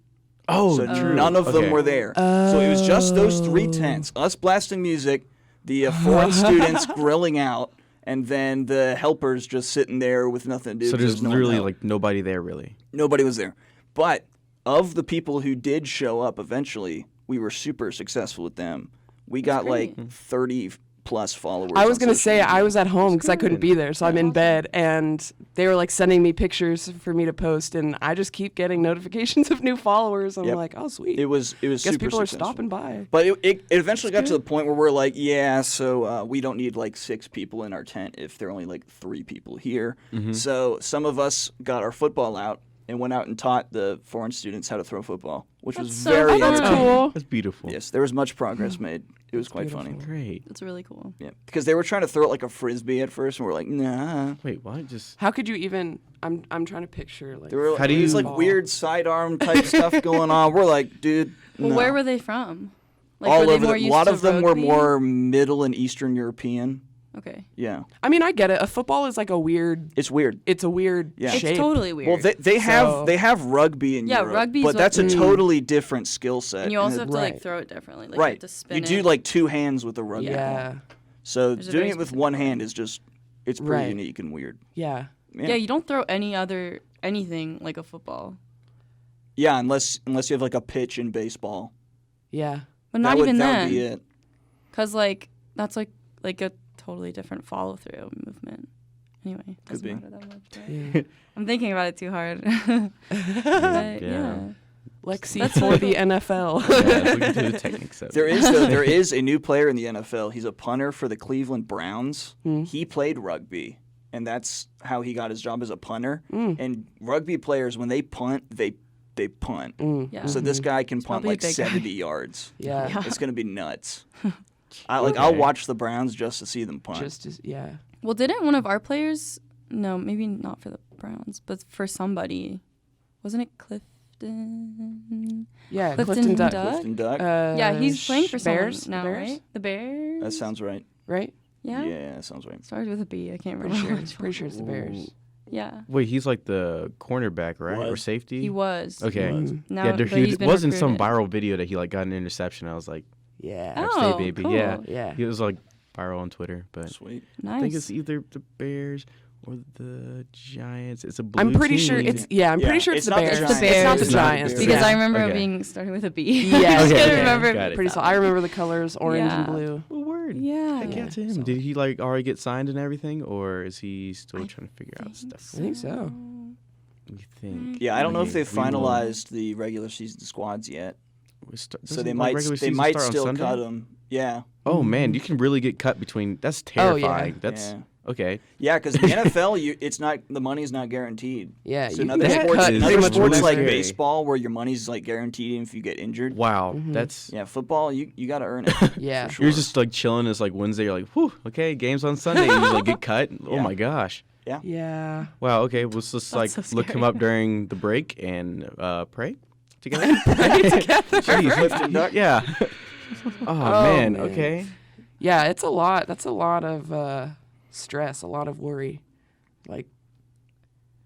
[SPEAKER 4] Oh,
[SPEAKER 1] So
[SPEAKER 4] true.
[SPEAKER 1] none of them
[SPEAKER 4] Okay.
[SPEAKER 1] were there. So it was just those 3 tents, us blasting music, the foreign students grilling out, and then the helpers just sitting there with nothing to do.
[SPEAKER 4] So there's
[SPEAKER 1] no one
[SPEAKER 4] literally
[SPEAKER 1] out.
[SPEAKER 4] like nobody there, really.
[SPEAKER 1] Nobody was there. But of the people who did show up eventually, we were super successful with them. We got
[SPEAKER 2] great.
[SPEAKER 1] like 30 plus followers.
[SPEAKER 3] I was
[SPEAKER 1] going
[SPEAKER 3] gonna
[SPEAKER 1] to
[SPEAKER 3] say I was at home because I couldn't
[SPEAKER 2] good.
[SPEAKER 3] be there, so I'm in bed, and they were like sending me pictures for me to post, and I just keep getting notifications of new followers. I'm
[SPEAKER 1] Yep.
[SPEAKER 3] like, oh sweet.
[SPEAKER 1] It was
[SPEAKER 3] Guess
[SPEAKER 1] super
[SPEAKER 3] people are
[SPEAKER 1] successful.
[SPEAKER 3] stopping by.
[SPEAKER 1] But it eventually got to the point where we're like, yeah, so we don't need like 6 people in our tent if there are only like 3 people here. So some of us got our football out and went out and taught the foreign students how to throw football, which was
[SPEAKER 2] That's so
[SPEAKER 1] very
[SPEAKER 2] fun.
[SPEAKER 1] entertaining.
[SPEAKER 3] Cool.
[SPEAKER 4] That's beautiful.
[SPEAKER 1] Yes, there was much progress made. It was quite
[SPEAKER 3] beautiful.
[SPEAKER 1] funny.
[SPEAKER 4] Great.
[SPEAKER 2] It's really cool.
[SPEAKER 1] Yeah, because they were trying to throw it like a frisbee at first, and we're like, nah.
[SPEAKER 4] Wait, what? Just
[SPEAKER 3] How could you even? I'm trying to picture like.
[SPEAKER 1] There were
[SPEAKER 4] How do
[SPEAKER 1] these
[SPEAKER 4] you-
[SPEAKER 1] like weird sidearm type stuff going on. We're like, dude,
[SPEAKER 2] Well,
[SPEAKER 1] no.
[SPEAKER 2] where were they from? Like,
[SPEAKER 1] All
[SPEAKER 2] were they
[SPEAKER 1] over.
[SPEAKER 2] more
[SPEAKER 1] A
[SPEAKER 2] used
[SPEAKER 1] lot
[SPEAKER 2] to
[SPEAKER 1] of them were
[SPEAKER 2] rugby?
[SPEAKER 1] more Middle and Eastern European.
[SPEAKER 2] Okay.
[SPEAKER 1] Yeah,
[SPEAKER 3] I mean, I get it. A football is like a weird.
[SPEAKER 1] it's weird.
[SPEAKER 3] It's a weird
[SPEAKER 1] Yeah.
[SPEAKER 3] shape.
[SPEAKER 2] It's totally weird.
[SPEAKER 1] Well, they
[SPEAKER 3] So-
[SPEAKER 1] have rugby in
[SPEAKER 2] Yeah,
[SPEAKER 1] Europe,
[SPEAKER 2] rugby's
[SPEAKER 1] but
[SPEAKER 2] what-
[SPEAKER 1] that's a totally different skill set.
[SPEAKER 2] and you also have to like
[SPEAKER 3] Right.
[SPEAKER 2] throw it differently. Like you
[SPEAKER 1] right.
[SPEAKER 2] have to spin
[SPEAKER 1] You do
[SPEAKER 2] it.
[SPEAKER 1] like 2 hands with a rugby
[SPEAKER 3] Yeah.
[SPEAKER 1] ball. So
[SPEAKER 2] There's a
[SPEAKER 1] doing
[SPEAKER 2] very
[SPEAKER 1] it with
[SPEAKER 2] specific
[SPEAKER 1] one
[SPEAKER 2] way.
[SPEAKER 1] hand is just it's pretty
[SPEAKER 3] Right.
[SPEAKER 1] unique and weird.
[SPEAKER 3] Yeah.
[SPEAKER 2] Yeah, you don't throw anything like a football.
[SPEAKER 1] Yeah, unless you have like a pitch in baseball.
[SPEAKER 3] Yeah.
[SPEAKER 2] But not
[SPEAKER 1] that
[SPEAKER 2] even
[SPEAKER 1] that would be
[SPEAKER 2] then.
[SPEAKER 1] it.
[SPEAKER 2] Because like that's like a totally different follow through movement. Anyway, doesn't
[SPEAKER 1] be.
[SPEAKER 2] matter that much. But
[SPEAKER 3] Yeah.
[SPEAKER 2] I'm thinking about it too hard. But, yeah.
[SPEAKER 3] Lexi
[SPEAKER 2] That's
[SPEAKER 3] for
[SPEAKER 2] really
[SPEAKER 3] the
[SPEAKER 2] cool.
[SPEAKER 3] NFL.
[SPEAKER 4] yeah, let's look into the techniques of
[SPEAKER 1] There
[SPEAKER 4] it.
[SPEAKER 1] there is a new player in the NFL. He's a punter for the Cleveland Browns. He played rugby, and that's how he got his job as a punter. And rugby players, when they punt, they punt.
[SPEAKER 2] Yeah.
[SPEAKER 1] So this guy can punt
[SPEAKER 2] probably a
[SPEAKER 1] like
[SPEAKER 2] big guy.
[SPEAKER 1] 70 yards.
[SPEAKER 3] Yeah.
[SPEAKER 1] It's gonna be nuts. I'll watch the Browns just to see them punt.
[SPEAKER 3] Just as, yeah.
[SPEAKER 2] Well, didn't one of our players? No, maybe not for the Browns, but for somebody. Wasn't it Clifton?
[SPEAKER 3] Yeah.
[SPEAKER 2] Clifton
[SPEAKER 3] Duck.
[SPEAKER 2] Duck?
[SPEAKER 1] Clifton Duck.
[SPEAKER 2] Yeah, he's playing for
[SPEAKER 3] Bears
[SPEAKER 2] someone now,
[SPEAKER 3] Bears?
[SPEAKER 2] right? The Bears.
[SPEAKER 1] That sounds right.
[SPEAKER 3] Right?
[SPEAKER 2] Yeah.
[SPEAKER 1] Yeah, that sounds right.
[SPEAKER 2] Started with a B. I can't remember.
[SPEAKER 3] Pretty sure.
[SPEAKER 2] which
[SPEAKER 3] Pretty
[SPEAKER 2] one.
[SPEAKER 3] sure it's the Bears.
[SPEAKER 2] Yeah.
[SPEAKER 4] Wait, he's like the cornerback, right, or
[SPEAKER 1] Was.
[SPEAKER 4] safety?
[SPEAKER 2] He was.
[SPEAKER 4] Okay.
[SPEAKER 2] Now,
[SPEAKER 4] Yeah, there,
[SPEAKER 2] but
[SPEAKER 4] he
[SPEAKER 2] he's been
[SPEAKER 4] was in some
[SPEAKER 2] recruited.
[SPEAKER 4] viral video that he like got an interception. I was like,
[SPEAKER 3] Yeah.
[SPEAKER 4] App
[SPEAKER 2] Oh,
[SPEAKER 4] State baby.
[SPEAKER 2] cool.
[SPEAKER 4] Yeah.
[SPEAKER 3] Yeah.
[SPEAKER 4] He was like viral on Twitter, but
[SPEAKER 1] Sweet.
[SPEAKER 2] Nice.
[SPEAKER 4] I think it's either the Bears or the Giants. It's a blue
[SPEAKER 3] I'm pretty
[SPEAKER 4] team.
[SPEAKER 3] sure it's. Yeah, I'm
[SPEAKER 1] Yeah,
[SPEAKER 3] pretty sure it's
[SPEAKER 1] it's
[SPEAKER 3] the
[SPEAKER 1] not the
[SPEAKER 3] Bears.
[SPEAKER 1] Giants.
[SPEAKER 2] It's the
[SPEAKER 3] It's not the
[SPEAKER 2] Bears.
[SPEAKER 3] Giants.
[SPEAKER 1] Because
[SPEAKER 2] because
[SPEAKER 3] yeah.
[SPEAKER 2] I remember
[SPEAKER 4] Okay.
[SPEAKER 2] it being starting with a B.
[SPEAKER 3] Yeah,
[SPEAKER 2] I just
[SPEAKER 3] okay.
[SPEAKER 2] couldn't remember.
[SPEAKER 4] Got it.
[SPEAKER 3] Pretty solid. I remember the colors orange and
[SPEAKER 2] Yeah.
[SPEAKER 3] blue.
[SPEAKER 4] Oh, word.
[SPEAKER 2] Yeah.
[SPEAKER 4] Heck yeah, to him.
[SPEAKER 3] So-
[SPEAKER 4] Did he like already get signed and everything, or is he still trying to figure out stuff?
[SPEAKER 3] I think so.
[SPEAKER 4] You think?
[SPEAKER 1] Yeah, I don't know if they've
[SPEAKER 4] We will-
[SPEAKER 1] finalized the regular season squads yet, so
[SPEAKER 4] doesn't,
[SPEAKER 1] they
[SPEAKER 4] like,
[SPEAKER 1] might
[SPEAKER 4] regular
[SPEAKER 1] they
[SPEAKER 4] season
[SPEAKER 1] might
[SPEAKER 4] start on
[SPEAKER 1] still
[SPEAKER 4] Sunday?
[SPEAKER 1] cut them. Yeah,
[SPEAKER 4] Oh man, you can really get cut between. That's
[SPEAKER 3] Oh, yeah.
[SPEAKER 4] terrifying. That's
[SPEAKER 1] Yeah.
[SPEAKER 4] okay.
[SPEAKER 1] yeah, because the NFL, it's not the money's not guaranteed.
[SPEAKER 3] Yeah.
[SPEAKER 1] So
[SPEAKER 3] you
[SPEAKER 1] another
[SPEAKER 3] can get
[SPEAKER 1] sports,
[SPEAKER 3] cut
[SPEAKER 4] is
[SPEAKER 1] another
[SPEAKER 3] pretty much
[SPEAKER 1] sports
[SPEAKER 4] really
[SPEAKER 1] like
[SPEAKER 3] whenever.
[SPEAKER 4] scary.
[SPEAKER 1] baseball, where your money's like guaranteed if you get injured.
[SPEAKER 4] Wow, that's.
[SPEAKER 1] Yeah, football, you got to earn it.
[SPEAKER 3] Yeah.
[SPEAKER 1] for sure.
[SPEAKER 4] You're just like chilling. It's like Wednesday. You're like, whew, okay, games on Sunday. And you like get cut. Oh
[SPEAKER 1] Yeah.
[SPEAKER 4] my gosh.
[SPEAKER 3] Yeah.
[SPEAKER 4] Wow. Okay, let's just like
[SPEAKER 2] so
[SPEAKER 4] look him
[SPEAKER 2] scary.
[SPEAKER 4] up during the break and pray together.
[SPEAKER 1] Clifton
[SPEAKER 4] Jeez. Yeah. Oh, man.
[SPEAKER 3] man.
[SPEAKER 4] Okay.
[SPEAKER 3] Yeah, it's a lot. That's a lot of stress, a lot of worry. Like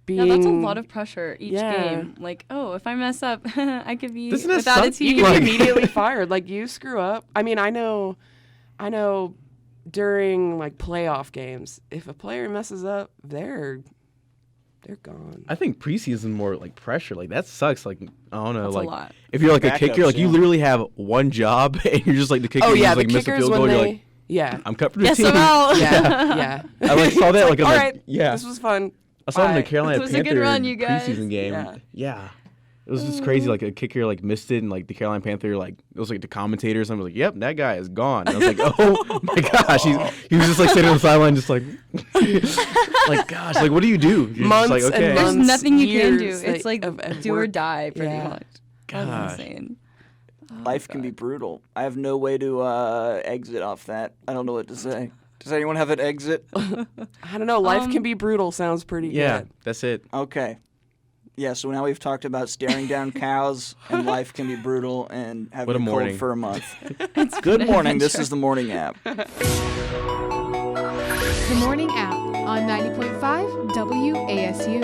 [SPEAKER 3] being.
[SPEAKER 2] Yeah, that's a lot of pressure each
[SPEAKER 3] Yeah.
[SPEAKER 2] game. Like, oh, if I mess up, I could be
[SPEAKER 4] Doesn't that
[SPEAKER 2] without a
[SPEAKER 4] suck?
[SPEAKER 2] team.
[SPEAKER 3] You
[SPEAKER 4] Like-
[SPEAKER 3] get immediately fired. Like you screw up. I mean, I know during like playoff games, if a player messes up, they're gone.
[SPEAKER 4] I think preseason more like pressure. Like that sucks. Like I don't know.
[SPEAKER 2] That's
[SPEAKER 4] like
[SPEAKER 2] a lot.
[SPEAKER 4] if you're like a kicker,
[SPEAKER 1] Backups,
[SPEAKER 4] like you
[SPEAKER 1] yeah.
[SPEAKER 4] literally have one job and you're just like the kicker.
[SPEAKER 3] Oh
[SPEAKER 4] you
[SPEAKER 3] yeah,
[SPEAKER 4] just,
[SPEAKER 3] the
[SPEAKER 4] like miss a
[SPEAKER 3] kickers
[SPEAKER 4] field
[SPEAKER 3] when
[SPEAKER 4] goal.
[SPEAKER 3] they.
[SPEAKER 4] You're like,
[SPEAKER 3] Yeah.
[SPEAKER 4] I'm cut for the
[SPEAKER 2] Yes,
[SPEAKER 4] team.
[SPEAKER 2] I'm out.
[SPEAKER 3] Yeah. Yeah.
[SPEAKER 4] I like saw that like I'm
[SPEAKER 3] All
[SPEAKER 4] like
[SPEAKER 3] right.
[SPEAKER 4] yeah.
[SPEAKER 3] This was fun.
[SPEAKER 4] I saw it in the
[SPEAKER 3] Bye.
[SPEAKER 4] Carolina
[SPEAKER 2] It was a
[SPEAKER 4] Panther
[SPEAKER 2] good run, you guys.
[SPEAKER 4] preseason game.
[SPEAKER 3] Yeah.
[SPEAKER 4] Yeah. It was just crazy. Like a kicker like missed it, and like the Carolina Panther like it was like the commentators. I was like, "Yep, that guy is gone." And I was like, "Oh my gosh!" He was just like sitting on the sideline, just like, like gosh, like what do you do? You're
[SPEAKER 3] Months
[SPEAKER 4] just like,
[SPEAKER 3] and
[SPEAKER 4] okay,
[SPEAKER 2] There's
[SPEAKER 3] months,
[SPEAKER 2] nothing you can do.
[SPEAKER 3] years,
[SPEAKER 2] It's like
[SPEAKER 3] of
[SPEAKER 2] do or
[SPEAKER 3] work.
[SPEAKER 2] die, pretty
[SPEAKER 3] Yeah.
[SPEAKER 2] much.
[SPEAKER 4] Gosh.
[SPEAKER 2] That's insane.
[SPEAKER 1] Life can be brutal. I have no way to exit off that. I don't know what to say. Does anyone have an exit?
[SPEAKER 3] I don't know. Life can be brutal. Sounds pretty
[SPEAKER 4] yeah,
[SPEAKER 3] good.
[SPEAKER 4] that's it.
[SPEAKER 1] Okay. Yeah, so now we've talked about staring down cows and life can be brutal and having
[SPEAKER 4] What a
[SPEAKER 1] a cold
[SPEAKER 4] morning.
[SPEAKER 1] for a month. Good morning. This is the morning app.
[SPEAKER 6] The Morning App on 90.5 WASU.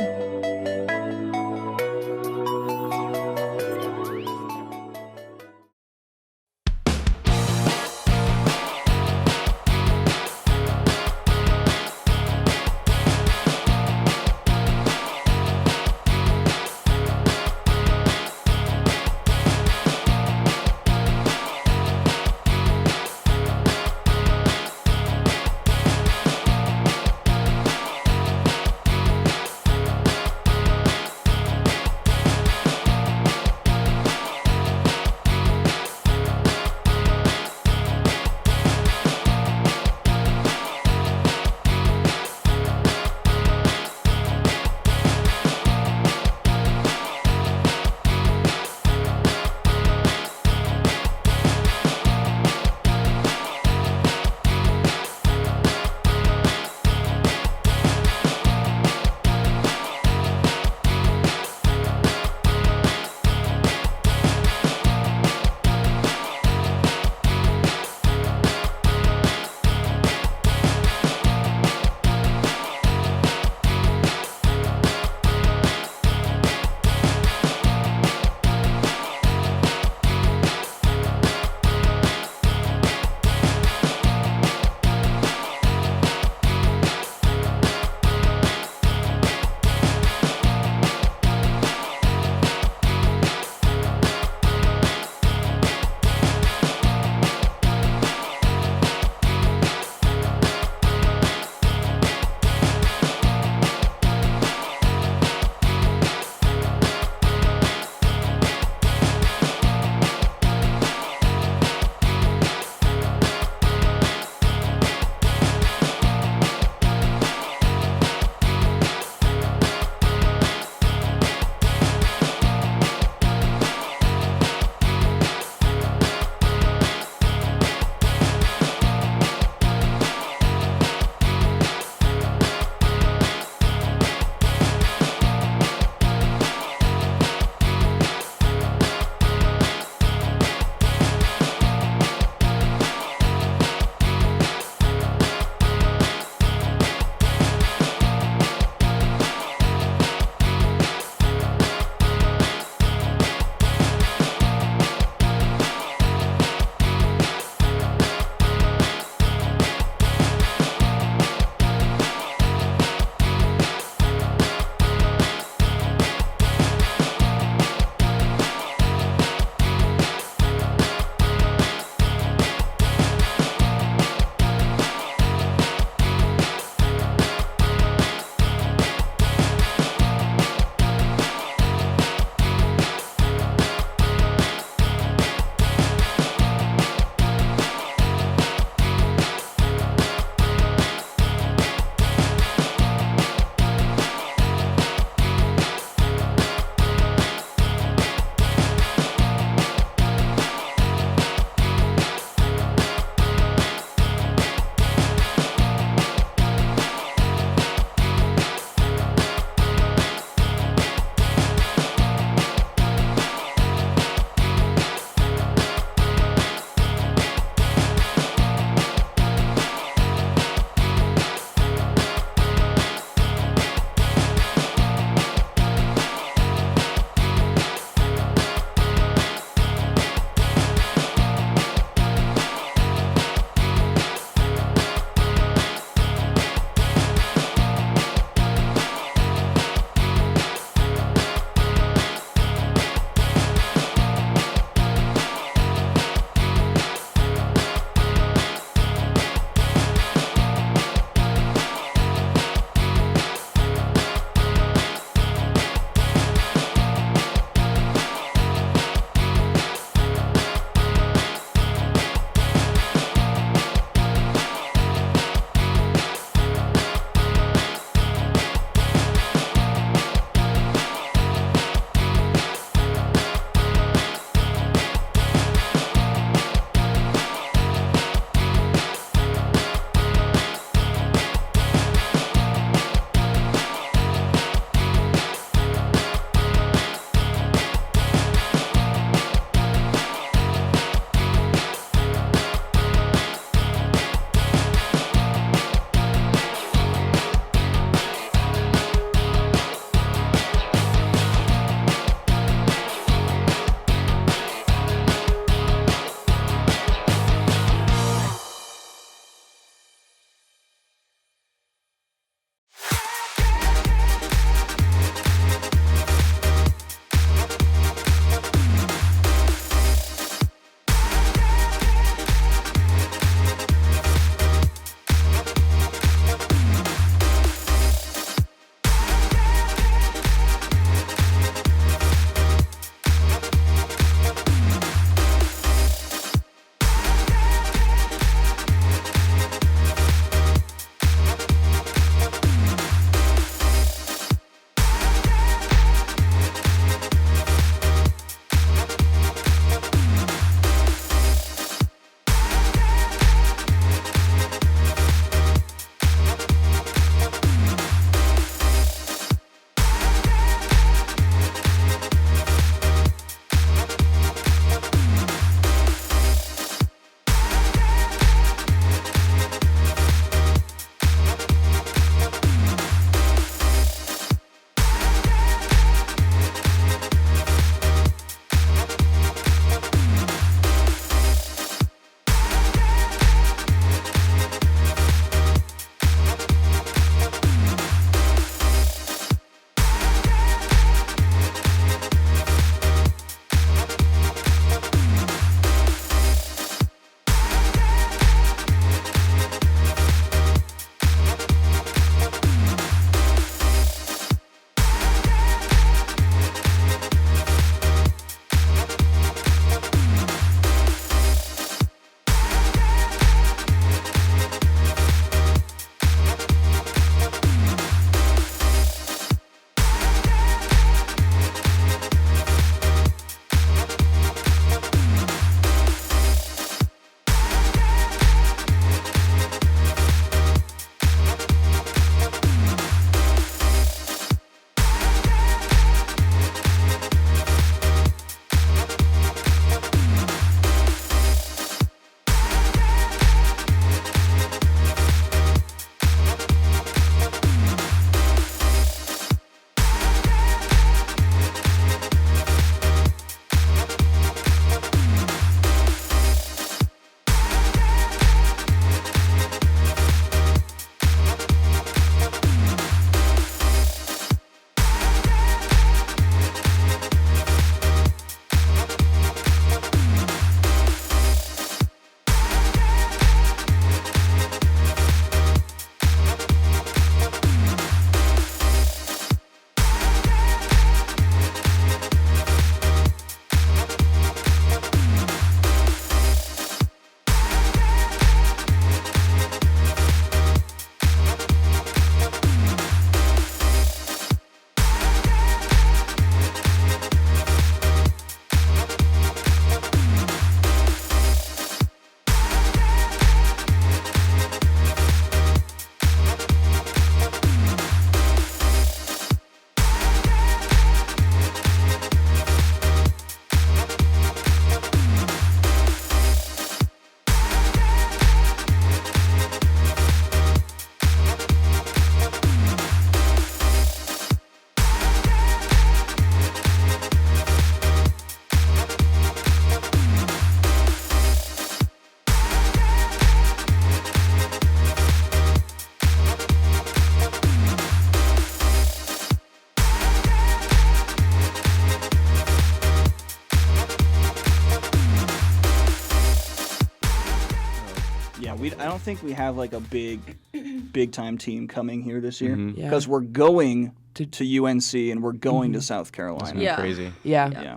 [SPEAKER 1] don't think we have like a big time team coming here this year
[SPEAKER 4] Mhm.
[SPEAKER 3] Yeah.
[SPEAKER 1] because we're going to UNC and we're going to South
[SPEAKER 4] That's
[SPEAKER 1] Carolina.
[SPEAKER 4] gonna be
[SPEAKER 2] Yeah.
[SPEAKER 4] crazy.
[SPEAKER 3] Yeah.
[SPEAKER 1] Yeah.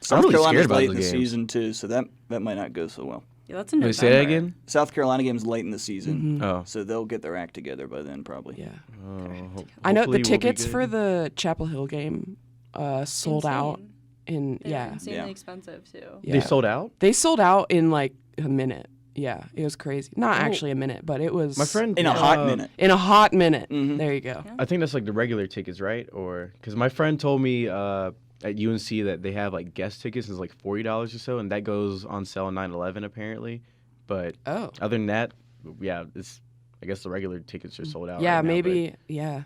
[SPEAKER 1] South
[SPEAKER 4] really
[SPEAKER 1] Carolina's
[SPEAKER 4] scared about
[SPEAKER 1] late
[SPEAKER 4] those
[SPEAKER 1] in the
[SPEAKER 4] games.
[SPEAKER 1] season too, so that might not go so well.
[SPEAKER 2] Yeah, that's in
[SPEAKER 4] Wait,
[SPEAKER 2] November.
[SPEAKER 4] say that again?
[SPEAKER 1] South Carolina game's late in the season,
[SPEAKER 3] Mhm.
[SPEAKER 4] Oh.
[SPEAKER 1] so they'll get their act together by then probably.
[SPEAKER 3] Yeah.
[SPEAKER 4] Oh,
[SPEAKER 3] I know
[SPEAKER 4] hopefully
[SPEAKER 3] the
[SPEAKER 4] we'll be
[SPEAKER 3] tickets
[SPEAKER 4] good.
[SPEAKER 3] for the Chapel Hill game sold out in
[SPEAKER 2] They're
[SPEAKER 3] yeah.
[SPEAKER 2] insanely
[SPEAKER 1] Yeah.
[SPEAKER 2] expensive too.
[SPEAKER 3] Yeah.
[SPEAKER 4] They sold out?
[SPEAKER 3] They sold out in like a minute. Yeah, it was crazy. Not
[SPEAKER 4] Oh.
[SPEAKER 3] actually a minute, but it was
[SPEAKER 4] My friend
[SPEAKER 1] In a hot minute.
[SPEAKER 3] in a hot minute.
[SPEAKER 1] Mhm.
[SPEAKER 3] There you go.
[SPEAKER 2] Yeah.
[SPEAKER 4] I think that's like the regular tickets, right? Or because my friend told me at UNC that they have like guest tickets is like $40 or so, and that goes on sale on 9/11 apparently. But
[SPEAKER 3] Oh.
[SPEAKER 4] other than that, yeah, I guess the regular tickets are sold out.
[SPEAKER 3] Yeah,
[SPEAKER 4] right now,
[SPEAKER 3] maybe. Yeah,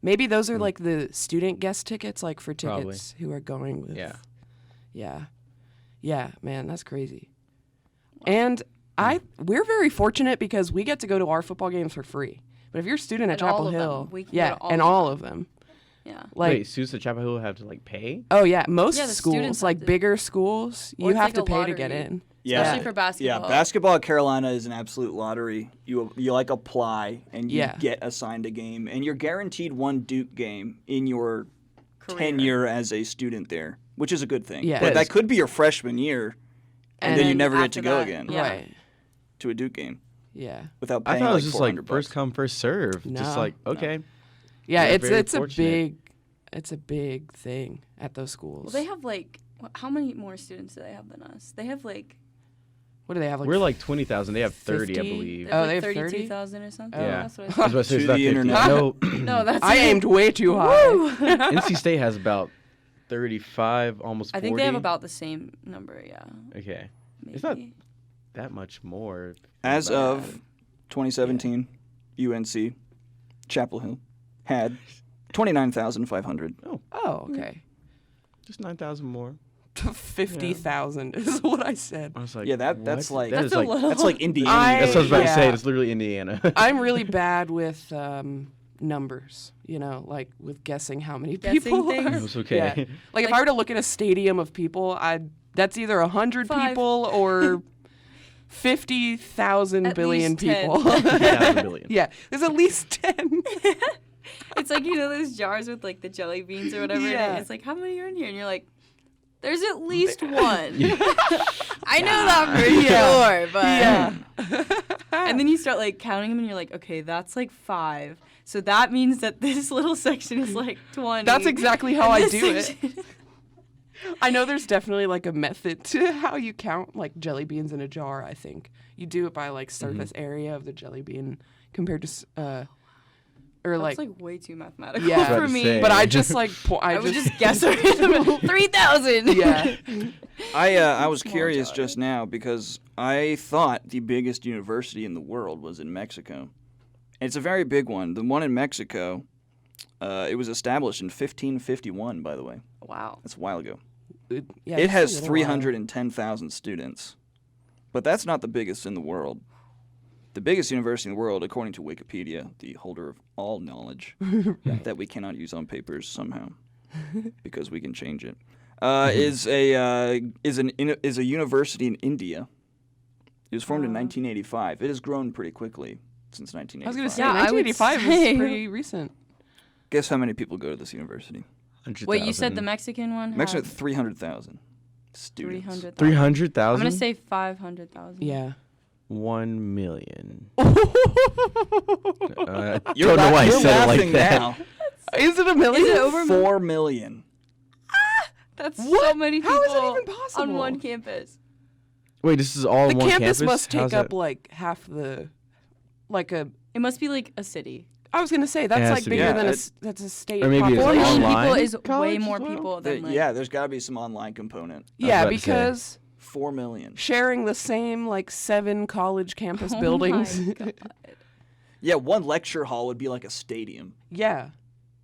[SPEAKER 3] maybe those are
[SPEAKER 4] Hmm.
[SPEAKER 3] like the student guest tickets, like for
[SPEAKER 4] Probably.
[SPEAKER 3] tickets who are going with.
[SPEAKER 4] Yeah.
[SPEAKER 3] Yeah, yeah, man, that's crazy. And we're very fortunate because we get to go to our football games for free. But if you're a student at
[SPEAKER 2] And all
[SPEAKER 3] Chapel
[SPEAKER 2] of them.
[SPEAKER 3] Hill,
[SPEAKER 2] We can go
[SPEAKER 3] yeah,
[SPEAKER 2] to all
[SPEAKER 3] and
[SPEAKER 2] of
[SPEAKER 3] all
[SPEAKER 2] them.
[SPEAKER 3] of them,
[SPEAKER 2] Yeah.
[SPEAKER 3] like.
[SPEAKER 4] Wait, students at Chapel Hill have to like pay?
[SPEAKER 3] Oh yeah, most
[SPEAKER 2] Yeah, the
[SPEAKER 3] schools,
[SPEAKER 2] students
[SPEAKER 3] like
[SPEAKER 2] have to.
[SPEAKER 3] bigger schools,
[SPEAKER 2] Or
[SPEAKER 3] you
[SPEAKER 2] it's
[SPEAKER 3] have
[SPEAKER 2] like
[SPEAKER 3] to
[SPEAKER 2] a
[SPEAKER 3] pay to get
[SPEAKER 2] lottery.
[SPEAKER 3] in.
[SPEAKER 1] Yeah.
[SPEAKER 2] Especially for basketball.
[SPEAKER 1] Yeah, basketball at Carolina is an absolute lottery. You like apply and you
[SPEAKER 3] Yeah.
[SPEAKER 1] get assigned a game, and you're guaranteed one Duke game in your
[SPEAKER 2] Career.
[SPEAKER 1] tenure as a student there, which is a good thing.
[SPEAKER 3] Yeah.
[SPEAKER 1] But
[SPEAKER 4] That
[SPEAKER 1] that
[SPEAKER 4] is-
[SPEAKER 1] could be your freshman year, and,
[SPEAKER 3] And
[SPEAKER 1] then you
[SPEAKER 2] then
[SPEAKER 1] never get
[SPEAKER 2] after
[SPEAKER 1] to go
[SPEAKER 2] that,
[SPEAKER 1] again
[SPEAKER 2] Yeah.
[SPEAKER 3] Right.
[SPEAKER 1] to a Duke game
[SPEAKER 3] Yeah.
[SPEAKER 1] without
[SPEAKER 4] I
[SPEAKER 1] paying
[SPEAKER 4] thought it
[SPEAKER 1] like
[SPEAKER 4] was just like
[SPEAKER 1] $400.
[SPEAKER 4] first come, first serve.
[SPEAKER 3] No.
[SPEAKER 4] Just like, okay.
[SPEAKER 3] Yeah,
[SPEAKER 4] We're
[SPEAKER 3] it's
[SPEAKER 4] very
[SPEAKER 3] it's
[SPEAKER 4] fortunate.
[SPEAKER 3] a big thing at those schools.
[SPEAKER 2] Well, they have like how many more students do they have than us? They have like
[SPEAKER 3] what do they have? Like
[SPEAKER 4] We're like 20,000. They have 30, I
[SPEAKER 3] 50?
[SPEAKER 4] believe.
[SPEAKER 2] they have,
[SPEAKER 3] Oh, they
[SPEAKER 2] like
[SPEAKER 3] have 30?
[SPEAKER 2] 32,000 or something.
[SPEAKER 3] Oh.
[SPEAKER 4] Yeah.
[SPEAKER 2] That's what
[SPEAKER 4] I was about to say
[SPEAKER 1] To
[SPEAKER 4] it's not
[SPEAKER 1] the
[SPEAKER 4] 50.
[SPEAKER 1] internet.
[SPEAKER 4] No,
[SPEAKER 2] No, that's
[SPEAKER 3] I
[SPEAKER 2] it.
[SPEAKER 3] aimed way too high.
[SPEAKER 2] Woo!
[SPEAKER 4] NC State has about 35, almost 40.
[SPEAKER 2] I think they have about the same number. Yeah.
[SPEAKER 4] Okay.
[SPEAKER 2] Maybe.
[SPEAKER 4] It's not that much more.
[SPEAKER 1] As
[SPEAKER 2] But-
[SPEAKER 1] of 2017, UNC Chapel Hill had 29,500.
[SPEAKER 3] Oh, okay.
[SPEAKER 4] Just 9,000 more.
[SPEAKER 3] 50,000 is what I said.
[SPEAKER 4] I was like,
[SPEAKER 1] Yeah, that's
[SPEAKER 4] what?
[SPEAKER 1] like-
[SPEAKER 4] That
[SPEAKER 2] That's
[SPEAKER 4] is
[SPEAKER 2] a
[SPEAKER 4] like
[SPEAKER 2] little.
[SPEAKER 1] That's like Indiana.
[SPEAKER 4] that's what I was about to say.
[SPEAKER 3] Yeah.
[SPEAKER 4] It's literally Indiana.
[SPEAKER 3] I'm really bad with numbers, like with guessing how many
[SPEAKER 2] Guessing
[SPEAKER 3] people
[SPEAKER 2] things?
[SPEAKER 3] are.
[SPEAKER 4] It was okay.
[SPEAKER 3] Yeah. Like if I were to look at a stadium of people, that's either 100
[SPEAKER 2] 5.
[SPEAKER 3] people or 50,000
[SPEAKER 2] At
[SPEAKER 3] billion
[SPEAKER 2] least 10.
[SPEAKER 3] people.
[SPEAKER 4] 10,000 billion.
[SPEAKER 3] Yeah, there's at least 10.
[SPEAKER 2] It's like those jars with like the jelly beans or whatever.
[SPEAKER 3] Yeah.
[SPEAKER 2] In it. It's like how many are in here? And you're like, there's at least one. I know that for
[SPEAKER 3] Yeah.
[SPEAKER 2] sure, but
[SPEAKER 3] Yeah.
[SPEAKER 2] And then you start like counting them, and you're like, okay, that's like 5. So that means that this little section is like 20.
[SPEAKER 3] That's exactly how
[SPEAKER 2] and
[SPEAKER 3] I
[SPEAKER 2] this
[SPEAKER 3] do it.
[SPEAKER 2] section-
[SPEAKER 3] I know there's definitely like a method to how you count like jelly beans in a jar, I think. You do it by like surface area of the jelly bean compared to or
[SPEAKER 2] That's
[SPEAKER 3] like
[SPEAKER 2] like way too mathematical
[SPEAKER 3] Yeah. I was
[SPEAKER 2] for
[SPEAKER 4] about to
[SPEAKER 2] me.
[SPEAKER 4] say.
[SPEAKER 3] but I just like
[SPEAKER 2] I would just guess 3,000.
[SPEAKER 3] Yeah.
[SPEAKER 1] I was
[SPEAKER 2] Small
[SPEAKER 1] curious
[SPEAKER 2] jar.
[SPEAKER 1] just now because I thought the biggest university in the world was in Mexico. And it's a very big one. The one in Mexico, it was established in 1551, by the way.
[SPEAKER 2] Wow.
[SPEAKER 1] That's a while ago.
[SPEAKER 3] Yeah,
[SPEAKER 1] It
[SPEAKER 3] just a
[SPEAKER 1] has
[SPEAKER 3] little
[SPEAKER 1] 310,000 students. But that's not the biggest in the world. The biggest university in the world, according to Wikipedia, the holder of all knowledge that we cannot use on papers somehow, because we can change it, is a university in India. It was formed in 1985. It has grown pretty quickly since 1985.
[SPEAKER 3] I was going to say,
[SPEAKER 2] Yeah, I would
[SPEAKER 3] 1985
[SPEAKER 2] say-
[SPEAKER 3] is pretty recent.
[SPEAKER 1] Guess how many people go to this university?
[SPEAKER 4] 100,000.
[SPEAKER 2] Wait, you said the Mexican one?
[SPEAKER 1] Mexico, 300,000 students.
[SPEAKER 2] 300,000.
[SPEAKER 4] 300,000?
[SPEAKER 2] I'm gonna say 500,000.
[SPEAKER 3] Yeah.
[SPEAKER 4] 1 million.
[SPEAKER 1] You're
[SPEAKER 4] don't know why I
[SPEAKER 1] you're
[SPEAKER 4] said it like
[SPEAKER 1] laughing
[SPEAKER 4] that.
[SPEAKER 1] now.
[SPEAKER 3] Is it a million?
[SPEAKER 2] Is it over?
[SPEAKER 1] 4 million.
[SPEAKER 2] That's so
[SPEAKER 3] What?
[SPEAKER 2] many people
[SPEAKER 3] How is that even possible?
[SPEAKER 2] on one campus.
[SPEAKER 4] Wait, this is all
[SPEAKER 3] The
[SPEAKER 4] in one
[SPEAKER 3] campus
[SPEAKER 4] campus?
[SPEAKER 3] must take
[SPEAKER 4] How's
[SPEAKER 3] up
[SPEAKER 4] that?
[SPEAKER 3] like half the, like a.
[SPEAKER 2] It must be like a city.
[SPEAKER 3] I was gonna say
[SPEAKER 4] has
[SPEAKER 3] that's like
[SPEAKER 4] to be.
[SPEAKER 3] bigger
[SPEAKER 1] Yeah,
[SPEAKER 3] than
[SPEAKER 1] it-
[SPEAKER 3] that's a state.
[SPEAKER 4] Or maybe it's
[SPEAKER 2] 4
[SPEAKER 4] like
[SPEAKER 2] million
[SPEAKER 4] online
[SPEAKER 2] people is way
[SPEAKER 4] college
[SPEAKER 2] more
[SPEAKER 4] as well?
[SPEAKER 2] people than like.
[SPEAKER 1] Yeah, there's got to be some online component.
[SPEAKER 3] Yeah,
[SPEAKER 4] about to say.
[SPEAKER 3] because
[SPEAKER 1] 4 million.
[SPEAKER 3] sharing the same like 7 college campus
[SPEAKER 2] Oh
[SPEAKER 3] buildings.
[SPEAKER 2] my God.
[SPEAKER 1] Yeah, one lecture hall would be like a stadium.
[SPEAKER 3] Yeah.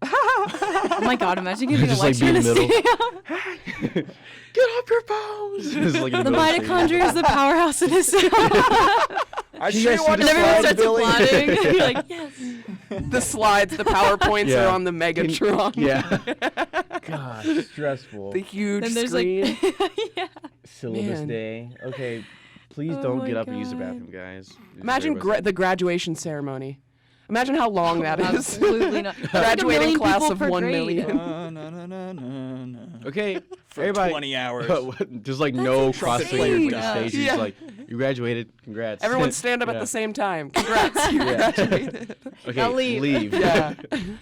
[SPEAKER 2] Oh my God! Imagine giving a
[SPEAKER 4] Just, like,
[SPEAKER 2] lecture
[SPEAKER 4] be
[SPEAKER 2] in a
[SPEAKER 4] in the middle.
[SPEAKER 2] stadium.
[SPEAKER 4] Get off your phones! Just like in
[SPEAKER 2] The
[SPEAKER 4] middle of the
[SPEAKER 2] mitochondria is the powerhouse of this.
[SPEAKER 1] I
[SPEAKER 4] You guys see
[SPEAKER 1] want
[SPEAKER 4] the
[SPEAKER 1] to
[SPEAKER 2] And everyone
[SPEAKER 1] slide,
[SPEAKER 2] starts
[SPEAKER 1] Billy.
[SPEAKER 2] applauding. You're like, yes.
[SPEAKER 3] The slides, the PowerPoints
[SPEAKER 4] Yeah.
[SPEAKER 3] are on the Megatron.
[SPEAKER 4] Yeah. God, stressful.
[SPEAKER 3] The huge
[SPEAKER 2] Then there's
[SPEAKER 3] screen.
[SPEAKER 2] like, yeah.
[SPEAKER 4] Syllabus
[SPEAKER 3] Man.
[SPEAKER 4] day. Okay. Please
[SPEAKER 2] Oh
[SPEAKER 4] don't
[SPEAKER 2] my
[SPEAKER 4] get up and use the
[SPEAKER 2] God.
[SPEAKER 4] bathroom, guys.
[SPEAKER 3] Imagine the graduation ceremony. Imagine how long that is.
[SPEAKER 2] Absolutely not. That's like a
[SPEAKER 3] Graduating
[SPEAKER 2] million
[SPEAKER 3] class
[SPEAKER 2] people
[SPEAKER 3] of
[SPEAKER 2] per
[SPEAKER 3] 1
[SPEAKER 2] grade.
[SPEAKER 3] million.
[SPEAKER 4] Okay,
[SPEAKER 1] For
[SPEAKER 4] everybody.
[SPEAKER 1] 20 hours.
[SPEAKER 4] There's like no
[SPEAKER 1] Trumpet
[SPEAKER 4] crossing your
[SPEAKER 1] players.
[SPEAKER 4] stage.
[SPEAKER 3] Yeah.
[SPEAKER 4] Just like you graduated. Congrats.
[SPEAKER 3] Everyone stand up at
[SPEAKER 4] Yeah.
[SPEAKER 3] the same time. Congrats, you
[SPEAKER 4] Yeah.
[SPEAKER 3] graduated.
[SPEAKER 4] Okay,
[SPEAKER 2] Now leave.
[SPEAKER 3] Yeah. Man,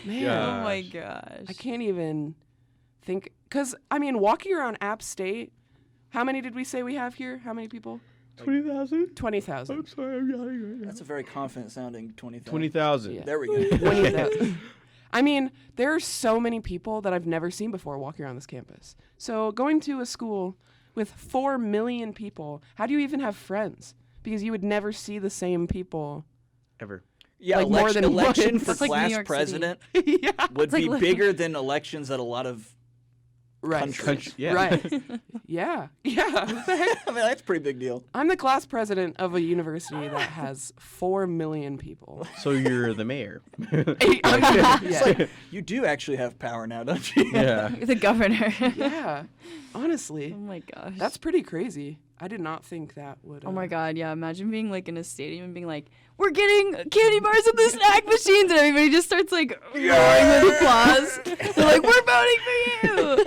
[SPEAKER 4] Yeah.
[SPEAKER 2] Oh my gosh.
[SPEAKER 3] I can't even think. Because, I mean, walking around App State, how many did we say we have here? How many people?
[SPEAKER 4] 20,000.
[SPEAKER 3] 20,000.
[SPEAKER 4] Sorry, I'm yawning right now.
[SPEAKER 1] That's a very confident sounding 20,000.
[SPEAKER 4] 20,000.
[SPEAKER 3] Yeah.
[SPEAKER 1] There we go.
[SPEAKER 3] 20,000. I mean, there are so many people that I've never seen before walking around this campus. So going to a school with 4 million people, how do you even have friends? Because you would never see the same people.
[SPEAKER 4] Ever.
[SPEAKER 1] Yeah,
[SPEAKER 3] Like, more than
[SPEAKER 1] election
[SPEAKER 3] once.
[SPEAKER 1] for
[SPEAKER 2] That's like New
[SPEAKER 1] class
[SPEAKER 2] York City.
[SPEAKER 1] president
[SPEAKER 3] Yeah.
[SPEAKER 1] would
[SPEAKER 2] like
[SPEAKER 1] be
[SPEAKER 2] li-
[SPEAKER 1] bigger than elections at a lot of
[SPEAKER 3] Right.
[SPEAKER 1] countries.
[SPEAKER 4] Yeah.
[SPEAKER 3] Right. Yeah. Yeah. What the heck?
[SPEAKER 1] I mean, that's a pretty big deal.
[SPEAKER 3] I'm the class president of a university that has 4 million people.
[SPEAKER 4] So you're the mayor.
[SPEAKER 3] Yeah.
[SPEAKER 1] You do actually have power now, don't you?
[SPEAKER 4] Yeah.
[SPEAKER 2] The governor.
[SPEAKER 3] Yeah. Honestly,
[SPEAKER 2] Oh my gosh.
[SPEAKER 3] that's pretty crazy. I did not think that would.
[SPEAKER 2] Oh my god, yeah. Imagine being like in a stadium and being like, we're getting candy bars at the snack machines, and everybody just starts like roaring with applause. They're like, we're voting for you.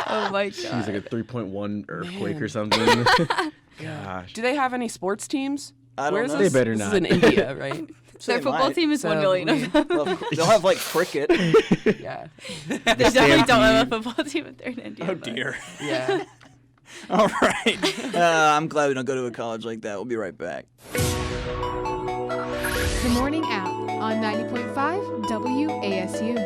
[SPEAKER 2] Oh my
[SPEAKER 4] She's
[SPEAKER 2] god.
[SPEAKER 4] like a 3.1 earthquake
[SPEAKER 3] Man.
[SPEAKER 4] or something. Gosh.
[SPEAKER 3] Do they have any sports teams?
[SPEAKER 1] I don't
[SPEAKER 3] Where is
[SPEAKER 1] know.
[SPEAKER 3] this?
[SPEAKER 4] They better
[SPEAKER 3] this
[SPEAKER 4] not.
[SPEAKER 3] is in India, right?
[SPEAKER 1] So
[SPEAKER 2] Their
[SPEAKER 1] they
[SPEAKER 2] football
[SPEAKER 1] might.
[SPEAKER 2] team is
[SPEAKER 3] So
[SPEAKER 2] 1 million of them.
[SPEAKER 1] Well, they'll have like cricket.
[SPEAKER 3] Yeah.
[SPEAKER 2] They definitely don't have
[SPEAKER 4] Stampede.
[SPEAKER 2] a football team if they're in India.
[SPEAKER 1] Oh
[SPEAKER 2] but-
[SPEAKER 1] dear.
[SPEAKER 3] Yeah.
[SPEAKER 1] All right. I'm glad we don't go to a college like that. We'll be right back.
[SPEAKER 6] The Morning App on 90.5 WASU.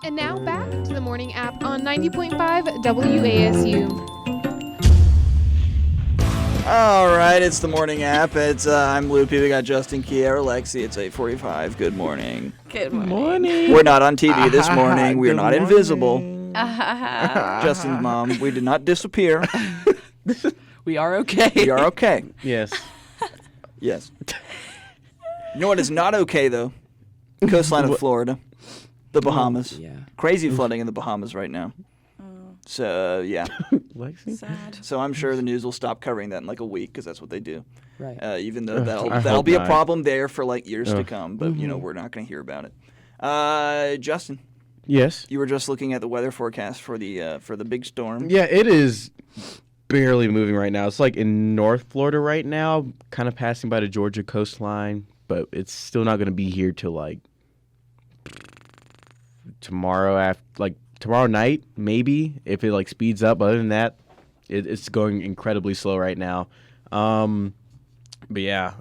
[SPEAKER 6] And now back to the morning app on 90.5 WASU.
[SPEAKER 1] All right, it's the morning app. It's I'm Loopy. We got Justin, Kiera, Lexi. It's 8:45. Good morning.
[SPEAKER 2] Good morning.
[SPEAKER 1] We're not on TV this morning. We are
[SPEAKER 4] Good
[SPEAKER 1] not
[SPEAKER 4] morning.
[SPEAKER 1] invisible. Justin's mom. We did not disappear.
[SPEAKER 3] We are okay.
[SPEAKER 1] We are okay.
[SPEAKER 4] Yes.
[SPEAKER 1] Yes. You know what is not okay though? Coastline of Florida, the Bahamas.
[SPEAKER 3] Yeah.
[SPEAKER 1] Crazy flooding in the Bahamas right now. So yeah.
[SPEAKER 4] Lexi?
[SPEAKER 2] Sad.
[SPEAKER 1] So I'm sure the news will stop covering that in like a week because that's what they do.
[SPEAKER 3] Right.
[SPEAKER 1] Even though
[SPEAKER 4] I
[SPEAKER 1] that'll
[SPEAKER 4] hope
[SPEAKER 1] be a
[SPEAKER 4] not.
[SPEAKER 1] problem there for like years to
[SPEAKER 4] Ugh.
[SPEAKER 1] come. But we're not going to hear about it. Justin,
[SPEAKER 4] Yes.
[SPEAKER 1] you were just looking at the weather forecast for the big storm.
[SPEAKER 4] Yeah, it is barely moving right now. It's like in North Florida right now, kind of passing by the Georgia coastline, but it's still not going to be here till like tomorrow night, maybe, if it like speeds up. Other than that, it's going incredibly slow right now. But yeah,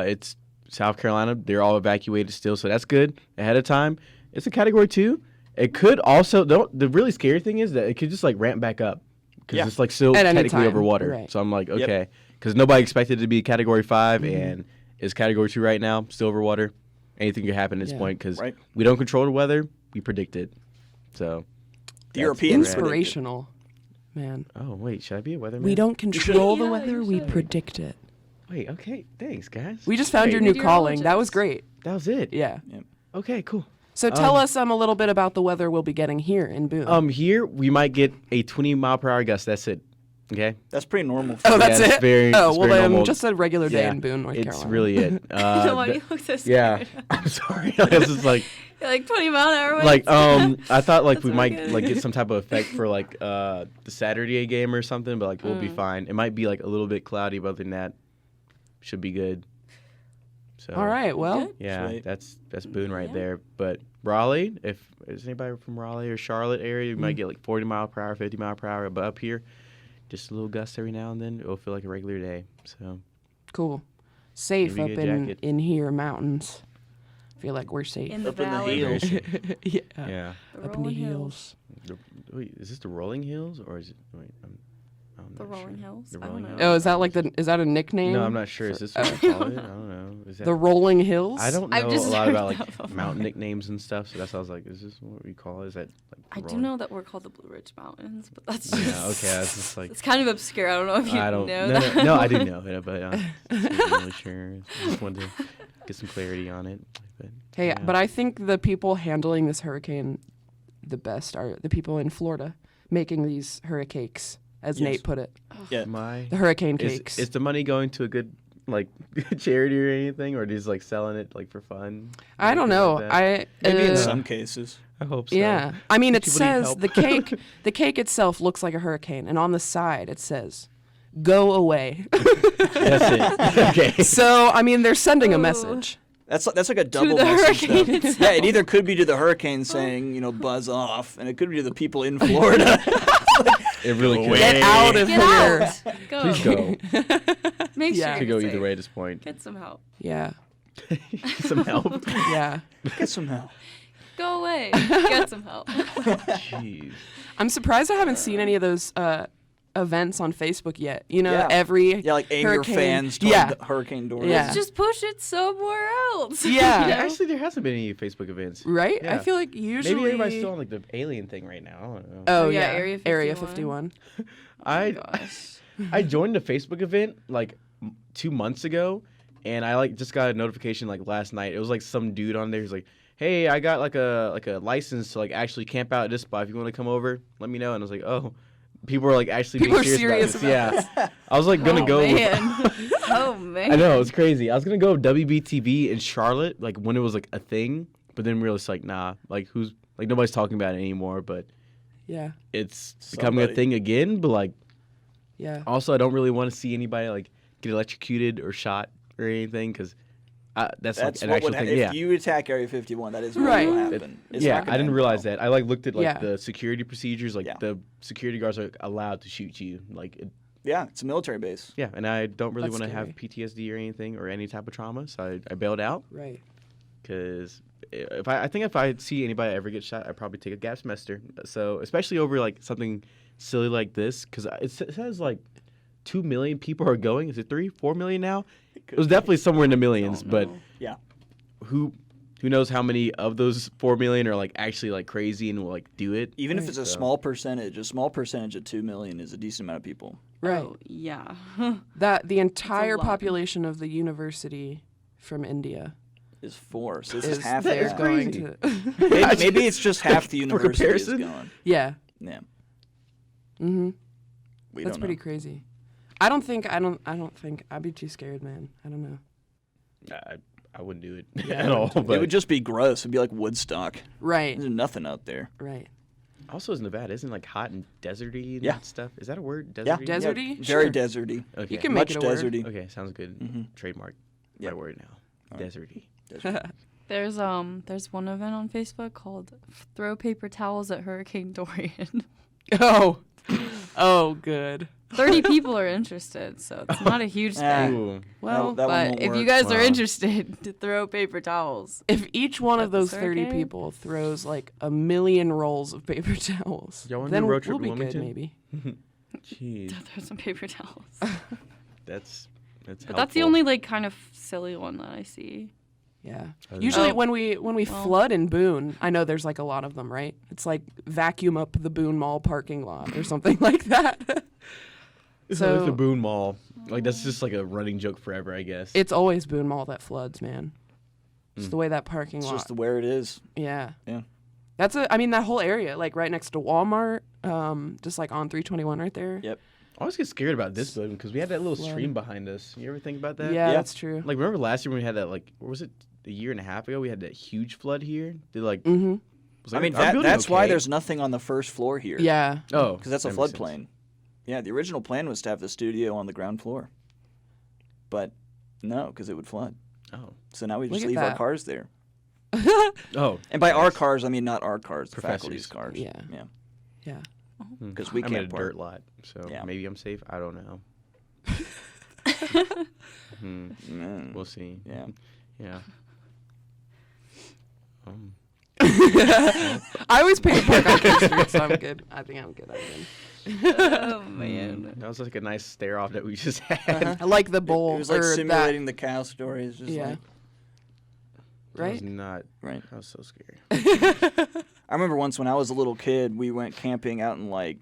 [SPEAKER 4] it's South Carolina. They're all evacuated still, so that's good ahead of time. It's a Category 2. It could also, the really scary thing is that it could just like ramp back up because it's like still
[SPEAKER 3] At any
[SPEAKER 4] technically
[SPEAKER 3] time,
[SPEAKER 4] over water.
[SPEAKER 3] right.
[SPEAKER 4] So I'm like, okay, because nobody expected it to be Category 5 and it's Category 2 right now, still over water. Anything could happen at this point because we don't control the weather, we predict it. So
[SPEAKER 1] The Europeans predicted.
[SPEAKER 3] Inspirational, man.
[SPEAKER 4] Oh wait, should I be a weatherman?
[SPEAKER 3] We don't control the
[SPEAKER 2] Yeah,
[SPEAKER 3] weather,
[SPEAKER 2] you
[SPEAKER 3] we
[SPEAKER 2] should.
[SPEAKER 3] predict it.
[SPEAKER 4] Wait, okay, thanks guys.
[SPEAKER 3] We just found your new calling. That was
[SPEAKER 2] Meteorologist.
[SPEAKER 3] great.
[SPEAKER 4] That was it.
[SPEAKER 3] Yeah.
[SPEAKER 4] Okay, cool.
[SPEAKER 3] So tell us a little bit about the weather we'll be getting here in Boone.
[SPEAKER 4] Here we might get a 20-mile-per-hour gust. That's it. Okay.
[SPEAKER 1] That's pretty normal.
[SPEAKER 3] Oh, that's
[SPEAKER 4] it's
[SPEAKER 3] it?
[SPEAKER 4] very-
[SPEAKER 3] oh,
[SPEAKER 4] it's
[SPEAKER 3] well
[SPEAKER 4] very
[SPEAKER 3] then
[SPEAKER 4] normal.
[SPEAKER 3] just a regular day
[SPEAKER 4] Yeah,
[SPEAKER 3] in Boone, North
[SPEAKER 4] it's
[SPEAKER 3] Carolina.
[SPEAKER 4] really it.
[SPEAKER 2] Why do you look so
[SPEAKER 4] Yeah,
[SPEAKER 2] scared?
[SPEAKER 4] I'm sorry. I was just like,
[SPEAKER 2] You're like 20 mile an hour winds.
[SPEAKER 4] like I thought like
[SPEAKER 2] That's
[SPEAKER 4] we
[SPEAKER 2] what
[SPEAKER 4] might
[SPEAKER 2] I'm
[SPEAKER 4] like
[SPEAKER 2] getting.
[SPEAKER 4] get some type of effect for like the Saturday game or something, but like we'll be fine. It might be like a little bit cloudy, but other than that, should be good. So
[SPEAKER 3] All right, well,
[SPEAKER 2] Good.
[SPEAKER 4] yeah,
[SPEAKER 1] Sweet.
[SPEAKER 4] that's Boone right
[SPEAKER 2] Yeah.
[SPEAKER 4] there. But Raleigh, if is anybody from Raleigh or Charlotte area, you might get like 40 mile per hour, 50 mile per hour. But up here, just a little gust every now and then. It'll feel like a regular day. So
[SPEAKER 3] cool. Safe
[SPEAKER 4] Maybe
[SPEAKER 3] up
[SPEAKER 4] get a
[SPEAKER 3] in,
[SPEAKER 4] jacket.
[SPEAKER 3] in here mountains. Feel like we're safe.
[SPEAKER 2] In the
[SPEAKER 1] Up in the
[SPEAKER 2] valley.
[SPEAKER 1] hills.
[SPEAKER 3] yeah.
[SPEAKER 4] yeah.
[SPEAKER 2] The
[SPEAKER 3] Up in the
[SPEAKER 2] rolling
[SPEAKER 3] hills.
[SPEAKER 4] Wait, is this the Rolling Hills or is it? Wait, I'm
[SPEAKER 2] The
[SPEAKER 4] not
[SPEAKER 2] rolling
[SPEAKER 4] sure.
[SPEAKER 2] hills?
[SPEAKER 4] The
[SPEAKER 2] I don't
[SPEAKER 4] Rolling
[SPEAKER 2] know.
[SPEAKER 4] Hills.
[SPEAKER 3] Oh, is that a nickname?
[SPEAKER 4] No, I'm not sure. Is this what they call it? I don't know. Is that,
[SPEAKER 3] The Rolling Hills?
[SPEAKER 4] I don't
[SPEAKER 2] I've
[SPEAKER 4] know
[SPEAKER 2] just
[SPEAKER 4] a lot
[SPEAKER 2] heard
[SPEAKER 4] about like
[SPEAKER 2] that before.
[SPEAKER 4] mountain nicknames and stuff. So that's why I was like, is this what we call it? Is that like the
[SPEAKER 2] I do
[SPEAKER 4] Rolling-
[SPEAKER 2] know that we're called the Blue Ridge Mountains, but that's
[SPEAKER 4] Yeah.
[SPEAKER 2] just,
[SPEAKER 4] Okay. That's just like.
[SPEAKER 2] it's kind of obscure. I don't know if you
[SPEAKER 4] I don't
[SPEAKER 2] know
[SPEAKER 4] no,
[SPEAKER 2] that.
[SPEAKER 4] no, I do know it, but I wasn't really sure. I just wanted to get some clarity on it. But,
[SPEAKER 3] Hey,
[SPEAKER 4] yeah.
[SPEAKER 3] but I think the people handling this hurricane the best are the people in Florida making these hurricanes, as
[SPEAKER 1] Yes.
[SPEAKER 3] Nate put it.
[SPEAKER 1] Yeah.
[SPEAKER 3] The hurricane
[SPEAKER 4] is,
[SPEAKER 3] cakes.
[SPEAKER 4] is the money going to a good like charity or anything, or just like selling it like for fun?
[SPEAKER 3] I don't
[SPEAKER 4] Anything
[SPEAKER 3] know.
[SPEAKER 4] like that?
[SPEAKER 1] Maybe in
[SPEAKER 3] uh,
[SPEAKER 1] some cases.
[SPEAKER 4] I hope so.
[SPEAKER 3] Yeah. I mean, it
[SPEAKER 4] People need
[SPEAKER 3] says
[SPEAKER 4] help.
[SPEAKER 3] the cake itself looks like a hurricane, and on the side it says, "Go away."
[SPEAKER 4] That's it. Okay.
[SPEAKER 3] So, I mean, they're sending a
[SPEAKER 2] Oh.
[SPEAKER 3] message.
[SPEAKER 1] That's like a double
[SPEAKER 2] the
[SPEAKER 1] message.
[SPEAKER 2] hurricane
[SPEAKER 1] though.
[SPEAKER 2] itself.
[SPEAKER 1] Yeah, it either could be to the hurricane saying, buzz off, and it could be to the people in Florida.
[SPEAKER 4] It really could.
[SPEAKER 3] Get out of
[SPEAKER 2] Get
[SPEAKER 3] here.
[SPEAKER 2] out. Go.
[SPEAKER 4] Please go.
[SPEAKER 2] Make
[SPEAKER 3] Yeah.
[SPEAKER 2] sure
[SPEAKER 4] Could
[SPEAKER 2] you're
[SPEAKER 4] go either
[SPEAKER 2] safe.
[SPEAKER 4] way at this point.
[SPEAKER 2] Get some help.
[SPEAKER 3] Yeah.
[SPEAKER 4] Some help.
[SPEAKER 3] Yeah.
[SPEAKER 1] Get some help.
[SPEAKER 2] Go away. Get some help.
[SPEAKER 4] Jeez.
[SPEAKER 3] I'm surprised I haven't seen any of those events on Facebook yet. You know,
[SPEAKER 1] Yeah.
[SPEAKER 3] every
[SPEAKER 1] Yeah, like aim your
[SPEAKER 3] hurricane-
[SPEAKER 1] fans toward
[SPEAKER 3] Yeah.
[SPEAKER 1] the hurricane doors.
[SPEAKER 3] Yeah.
[SPEAKER 2] Let's just push it somewhere else.
[SPEAKER 3] Yeah.
[SPEAKER 4] Yeah, actually, there hasn't been any Facebook events.
[SPEAKER 3] Right? I
[SPEAKER 4] Yeah.
[SPEAKER 3] feel like usually.
[SPEAKER 4] Maybe everybody's still on like the alien thing right now. I don't know.
[SPEAKER 3] Oh,
[SPEAKER 2] Oh,
[SPEAKER 3] yeah.
[SPEAKER 2] yeah,
[SPEAKER 3] Area
[SPEAKER 2] 51.
[SPEAKER 3] 51.
[SPEAKER 4] I
[SPEAKER 2] Gosh.
[SPEAKER 4] I joined a Facebook event like 2 months ago, and I like just got a notification like last night. It was like some dude on there who's like, "Hey, I got like a license to like actually camp out at this spot. If you want to come over, let me know." And I was like, "Oh." People are like actually
[SPEAKER 3] People
[SPEAKER 4] being
[SPEAKER 3] are
[SPEAKER 4] serious
[SPEAKER 3] serious
[SPEAKER 4] about this. Yeah. I was like gonna
[SPEAKER 2] Oh,
[SPEAKER 4] go with-
[SPEAKER 2] man. Oh, man.
[SPEAKER 4] I know, it's crazy. I was gonna go with WBTV in Charlotte, like when it was like a thing, but then we were just like, nah, like nobody's talking about it anymore, but
[SPEAKER 3] Yeah.
[SPEAKER 4] it's becoming a
[SPEAKER 1] Somebody.
[SPEAKER 4] thing again. But like
[SPEAKER 3] Yeah.
[SPEAKER 4] also I don't really want to see anybody like get electrocuted or shot or anything because that's like
[SPEAKER 1] That's
[SPEAKER 4] an
[SPEAKER 1] what
[SPEAKER 4] actual
[SPEAKER 1] would
[SPEAKER 4] thing.
[SPEAKER 1] if
[SPEAKER 4] Yeah.
[SPEAKER 1] you attack Area 51. That is what
[SPEAKER 3] Right.
[SPEAKER 1] will happen. It's
[SPEAKER 4] Yeah,
[SPEAKER 1] not gonna
[SPEAKER 4] I didn't
[SPEAKER 1] end
[SPEAKER 4] realize
[SPEAKER 1] well.
[SPEAKER 4] that. I like looked at like
[SPEAKER 3] Yeah.
[SPEAKER 4] the security procedures. Like
[SPEAKER 1] Yeah.
[SPEAKER 4] the security guards are allowed to shoot you. Like,
[SPEAKER 1] Yeah, it's a military base.
[SPEAKER 4] yeah, and I don't really
[SPEAKER 3] That's
[SPEAKER 4] want to have
[SPEAKER 3] scary.
[SPEAKER 4] PTSD or anything or any type of trauma, so I bailed out.
[SPEAKER 3] Right.
[SPEAKER 4] because I think if I see anybody ever get shot, I'd probably take a gap semester. So especially over like something silly like this, because it says like 2 million people are going. Is it 4 million now? It was definitely somewhere in the millions, but
[SPEAKER 1] Yeah.
[SPEAKER 4] who knows how many of those 4 million are like actually like crazy and will like do it?
[SPEAKER 1] Even if it's a small percentage of 2 million is a decent amount of people.
[SPEAKER 3] Right.
[SPEAKER 2] Oh, yeah.
[SPEAKER 3] That the entire
[SPEAKER 2] lot.
[SPEAKER 3] population of the university from India
[SPEAKER 1] Is 4, so this
[SPEAKER 3] is
[SPEAKER 1] is half
[SPEAKER 3] they're
[SPEAKER 1] that.
[SPEAKER 3] going
[SPEAKER 4] crazy.
[SPEAKER 3] to.
[SPEAKER 1] Maybe it's just half the university is
[SPEAKER 4] comparison?
[SPEAKER 1] going.
[SPEAKER 3] Yeah.
[SPEAKER 1] Yeah.
[SPEAKER 3] Mm-hmm.
[SPEAKER 1] We
[SPEAKER 3] That's
[SPEAKER 1] don't
[SPEAKER 3] pretty
[SPEAKER 1] know.
[SPEAKER 3] crazy. I don't think I'd be too scared, man. I don't know.
[SPEAKER 4] I wouldn't do it
[SPEAKER 3] Yeah,
[SPEAKER 4] at all.
[SPEAKER 1] It
[SPEAKER 4] But
[SPEAKER 1] would just be gross. It'd be like Woodstock.
[SPEAKER 3] Right.
[SPEAKER 1] There's nothing out there.
[SPEAKER 3] Right.
[SPEAKER 4] also, is Nevada isn't like hot and deserty and
[SPEAKER 1] Yeah.
[SPEAKER 4] stuff? Is that a word?
[SPEAKER 1] Yeah.
[SPEAKER 4] Deserty?
[SPEAKER 3] Deserty?
[SPEAKER 1] Yeah,
[SPEAKER 3] Sure.
[SPEAKER 1] very deserty.
[SPEAKER 4] Okay.
[SPEAKER 3] You can make
[SPEAKER 1] Much
[SPEAKER 3] it a word.
[SPEAKER 1] deserty.
[SPEAKER 4] Okay, sounds good.
[SPEAKER 1] Mhm.
[SPEAKER 4] Trademark.
[SPEAKER 1] Yep.
[SPEAKER 4] My word now.
[SPEAKER 1] All right.
[SPEAKER 4] Deserty.
[SPEAKER 2] There's one event on Facebook called Throw Paper Towels at Hurricane Dorian.
[SPEAKER 3] Oh, good.
[SPEAKER 2] 30 people are interested, so it's not a huge
[SPEAKER 1] Ah.
[SPEAKER 2] thing.
[SPEAKER 4] Ooh.
[SPEAKER 3] Well,
[SPEAKER 1] that one
[SPEAKER 2] But
[SPEAKER 1] won't
[SPEAKER 2] if you
[SPEAKER 1] work.
[SPEAKER 2] guys are
[SPEAKER 4] Wow.
[SPEAKER 2] interested to throw paper towels,
[SPEAKER 3] if each one of
[SPEAKER 2] At the
[SPEAKER 3] those 30
[SPEAKER 2] circuit?
[SPEAKER 3] people throws like 1,000,000 rolls of paper towels,
[SPEAKER 4] Y'all wanna
[SPEAKER 3] then
[SPEAKER 4] do a road
[SPEAKER 3] we'll
[SPEAKER 4] trip
[SPEAKER 3] be
[SPEAKER 4] in
[SPEAKER 3] good,
[SPEAKER 4] Wilmington?
[SPEAKER 3] maybe.
[SPEAKER 4] Jeez.
[SPEAKER 2] throw some paper towels.
[SPEAKER 4] That's
[SPEAKER 2] But that's the
[SPEAKER 4] helpful.
[SPEAKER 2] only like kind of silly one that I see.
[SPEAKER 3] Yeah.
[SPEAKER 4] Oh,
[SPEAKER 3] Usually
[SPEAKER 2] Oh.
[SPEAKER 3] when we
[SPEAKER 2] Well.
[SPEAKER 3] flood in Boone, I know there's like a lot of them, right? It's like vacuum up the Boone Mall parking lot or something like that.
[SPEAKER 4] So
[SPEAKER 3] So-
[SPEAKER 4] the Boone Mall, like that's just like a running joke forever, I guess.
[SPEAKER 3] It's always Boone Mall that floods, man. It's the way that parking
[SPEAKER 1] It's
[SPEAKER 3] lot.
[SPEAKER 1] just where it is.
[SPEAKER 3] Yeah.
[SPEAKER 1] Yeah.
[SPEAKER 3] I mean, that whole area, like right next to Walmart, just like on 321 right there.
[SPEAKER 1] Yep.
[SPEAKER 4] I always get scared about this building because we had that little
[SPEAKER 3] Flood.
[SPEAKER 4] stream behind us. You ever think about that?
[SPEAKER 3] Yeah,
[SPEAKER 1] Yeah.
[SPEAKER 3] that's true.
[SPEAKER 4] Like remember last year when we had that like what was it a year and a half ago we had that huge flood here? They like
[SPEAKER 3] Mm-hmm.
[SPEAKER 4] was
[SPEAKER 1] I mean,
[SPEAKER 4] our building
[SPEAKER 1] that's why
[SPEAKER 4] okay?
[SPEAKER 1] there's nothing on the first floor here.
[SPEAKER 3] Yeah.
[SPEAKER 4] Oh,
[SPEAKER 1] Because that's a
[SPEAKER 4] that makes sense.
[SPEAKER 1] floodplain. Yeah, the original plan was to have the studio on the ground floor. But no, because it would flood.
[SPEAKER 4] Oh.
[SPEAKER 1] So now we
[SPEAKER 3] Look
[SPEAKER 1] just
[SPEAKER 3] at
[SPEAKER 1] leave our
[SPEAKER 3] that.
[SPEAKER 1] cars there.
[SPEAKER 4] Oh.
[SPEAKER 1] And by our
[SPEAKER 4] nice.
[SPEAKER 1] cars, I mean not our cars, the
[SPEAKER 4] Professors.
[SPEAKER 1] faculty's cars.
[SPEAKER 3] Yeah.
[SPEAKER 1] Yeah.
[SPEAKER 3] Yeah.
[SPEAKER 4] Hmm.
[SPEAKER 1] 'Cause we
[SPEAKER 4] I'm
[SPEAKER 1] can't
[SPEAKER 4] at a
[SPEAKER 1] park.
[SPEAKER 4] dirt lot, so
[SPEAKER 1] Yeah.
[SPEAKER 4] maybe I'm safe. I don't know. Hmm.
[SPEAKER 1] Mm.
[SPEAKER 4] We'll see.
[SPEAKER 1] Yeah.
[SPEAKER 4] Yeah.
[SPEAKER 3] I always pay to park on King Street, so I'm good. I think I'm good.
[SPEAKER 2] Oh man.
[SPEAKER 4] That was like a nice stare off that we just had.
[SPEAKER 3] I like the bowl.
[SPEAKER 1] It was like
[SPEAKER 3] or
[SPEAKER 1] simulating the cow story. It's just
[SPEAKER 3] Yeah.
[SPEAKER 1] like,
[SPEAKER 4] That was
[SPEAKER 3] Right?
[SPEAKER 4] not.
[SPEAKER 1] right.
[SPEAKER 4] I was so scared.
[SPEAKER 1] I remember once when I was a little kid, we went camping out in like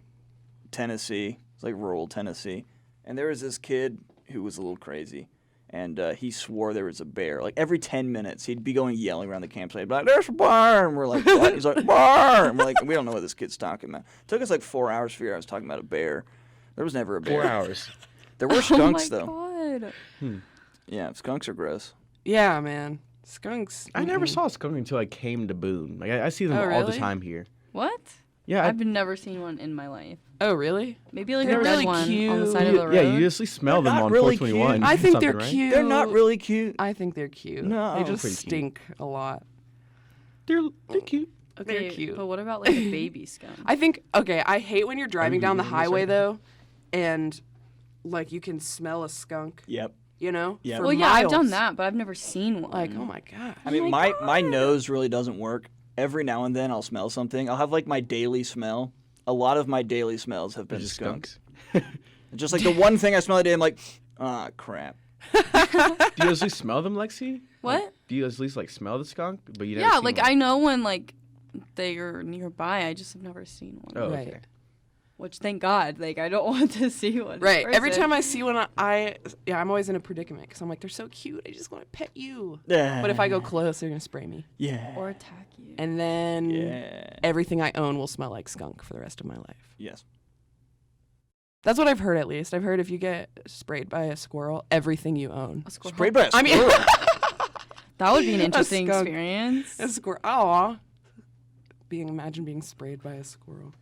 [SPEAKER 1] Tennessee. It's like rural Tennessee. And there was this kid who was a little crazy. And he swore there was a bear. Like every 10 minutes, he'd be going yelling around the campsite. He'd be like, there's a bear. And we're like, what? He's like, bear. And we're like, we don't know what this kid's talking about. It took us like 4 hours to figure out I was talking about a bear. There was never a bear.
[SPEAKER 4] 4 hours.
[SPEAKER 1] There were skunks,
[SPEAKER 2] oh my
[SPEAKER 1] though.
[SPEAKER 2] God.
[SPEAKER 1] Yeah, skunks are gross.
[SPEAKER 3] Yeah, man. Skunks.
[SPEAKER 4] I never
[SPEAKER 3] mm-mm.
[SPEAKER 4] saw a skunk until I came to Boone. Like I see them
[SPEAKER 3] Oh,
[SPEAKER 4] all the
[SPEAKER 3] really?
[SPEAKER 4] time here.
[SPEAKER 2] What?
[SPEAKER 4] Yeah.
[SPEAKER 2] I've never seen one in my life.
[SPEAKER 3] Oh, really?
[SPEAKER 2] Maybe like
[SPEAKER 3] They're
[SPEAKER 2] a dead
[SPEAKER 3] really
[SPEAKER 2] one on the side of
[SPEAKER 3] cute.
[SPEAKER 2] the road.
[SPEAKER 4] Yeah, you usually smell
[SPEAKER 1] They're
[SPEAKER 4] them
[SPEAKER 1] not
[SPEAKER 4] on
[SPEAKER 1] really
[SPEAKER 4] 421.
[SPEAKER 1] cute.
[SPEAKER 3] I think they're
[SPEAKER 4] something, right?
[SPEAKER 3] cute.
[SPEAKER 1] They're not really cute.
[SPEAKER 3] I think they're cute.
[SPEAKER 1] No.
[SPEAKER 3] They just
[SPEAKER 4] Pretty cute.
[SPEAKER 3] stink a lot.
[SPEAKER 4] They're cute.
[SPEAKER 2] Okay,
[SPEAKER 3] They're cute.
[SPEAKER 2] But what about like a baby skunk?
[SPEAKER 3] I think, okay, I hate when you're driving down the
[SPEAKER 4] you
[SPEAKER 3] highway,
[SPEAKER 4] say?
[SPEAKER 3] though, and, like, you can smell a skunk,
[SPEAKER 1] Yep.
[SPEAKER 3] you know?
[SPEAKER 1] Yeah.
[SPEAKER 3] For
[SPEAKER 2] Well, yeah, I've done
[SPEAKER 3] miles.
[SPEAKER 2] that, but I've never seen one.
[SPEAKER 3] Like, oh my God.
[SPEAKER 1] I mean, my nose really doesn't work. Every now and then I'll smell something. I'll have like my daily smell. A lot of my daily smells have been
[SPEAKER 4] Just
[SPEAKER 1] skunks. Just like the one thing I smell a day, I'm like, ah, crap.
[SPEAKER 4] Do you usually smell them, Lexi?
[SPEAKER 2] What?
[SPEAKER 4] Do you at least like smell the skunk? But you never
[SPEAKER 2] Yeah,
[SPEAKER 4] seen
[SPEAKER 2] like
[SPEAKER 4] one?
[SPEAKER 2] I know when like they are nearby. I just have never seen one.
[SPEAKER 4] Oh,
[SPEAKER 3] Right.
[SPEAKER 4] okay.
[SPEAKER 2] Which thank God, like I don't want to see one. in
[SPEAKER 3] Right. Every
[SPEAKER 2] person.
[SPEAKER 3] time I see one, I'm always in a predicament because I'm like, they're so cute. I just want to pet you. But if I go close, they're going to spray me.
[SPEAKER 1] Yeah.
[SPEAKER 2] or attack you.
[SPEAKER 3] And then
[SPEAKER 1] Yeah.
[SPEAKER 3] everything I own will smell like skunk for the rest of my life.
[SPEAKER 1] Yes.
[SPEAKER 3] That's what I've heard, at least. I've heard if you get sprayed by a squirrel, everything you own.
[SPEAKER 2] A squirrel.
[SPEAKER 1] Sprayed by a
[SPEAKER 3] I mean-
[SPEAKER 1] squirrel.
[SPEAKER 2] That would be an interesting
[SPEAKER 3] skunk.
[SPEAKER 2] experience.
[SPEAKER 3] A squirrel. Aw. Imagine being sprayed by a squirrel.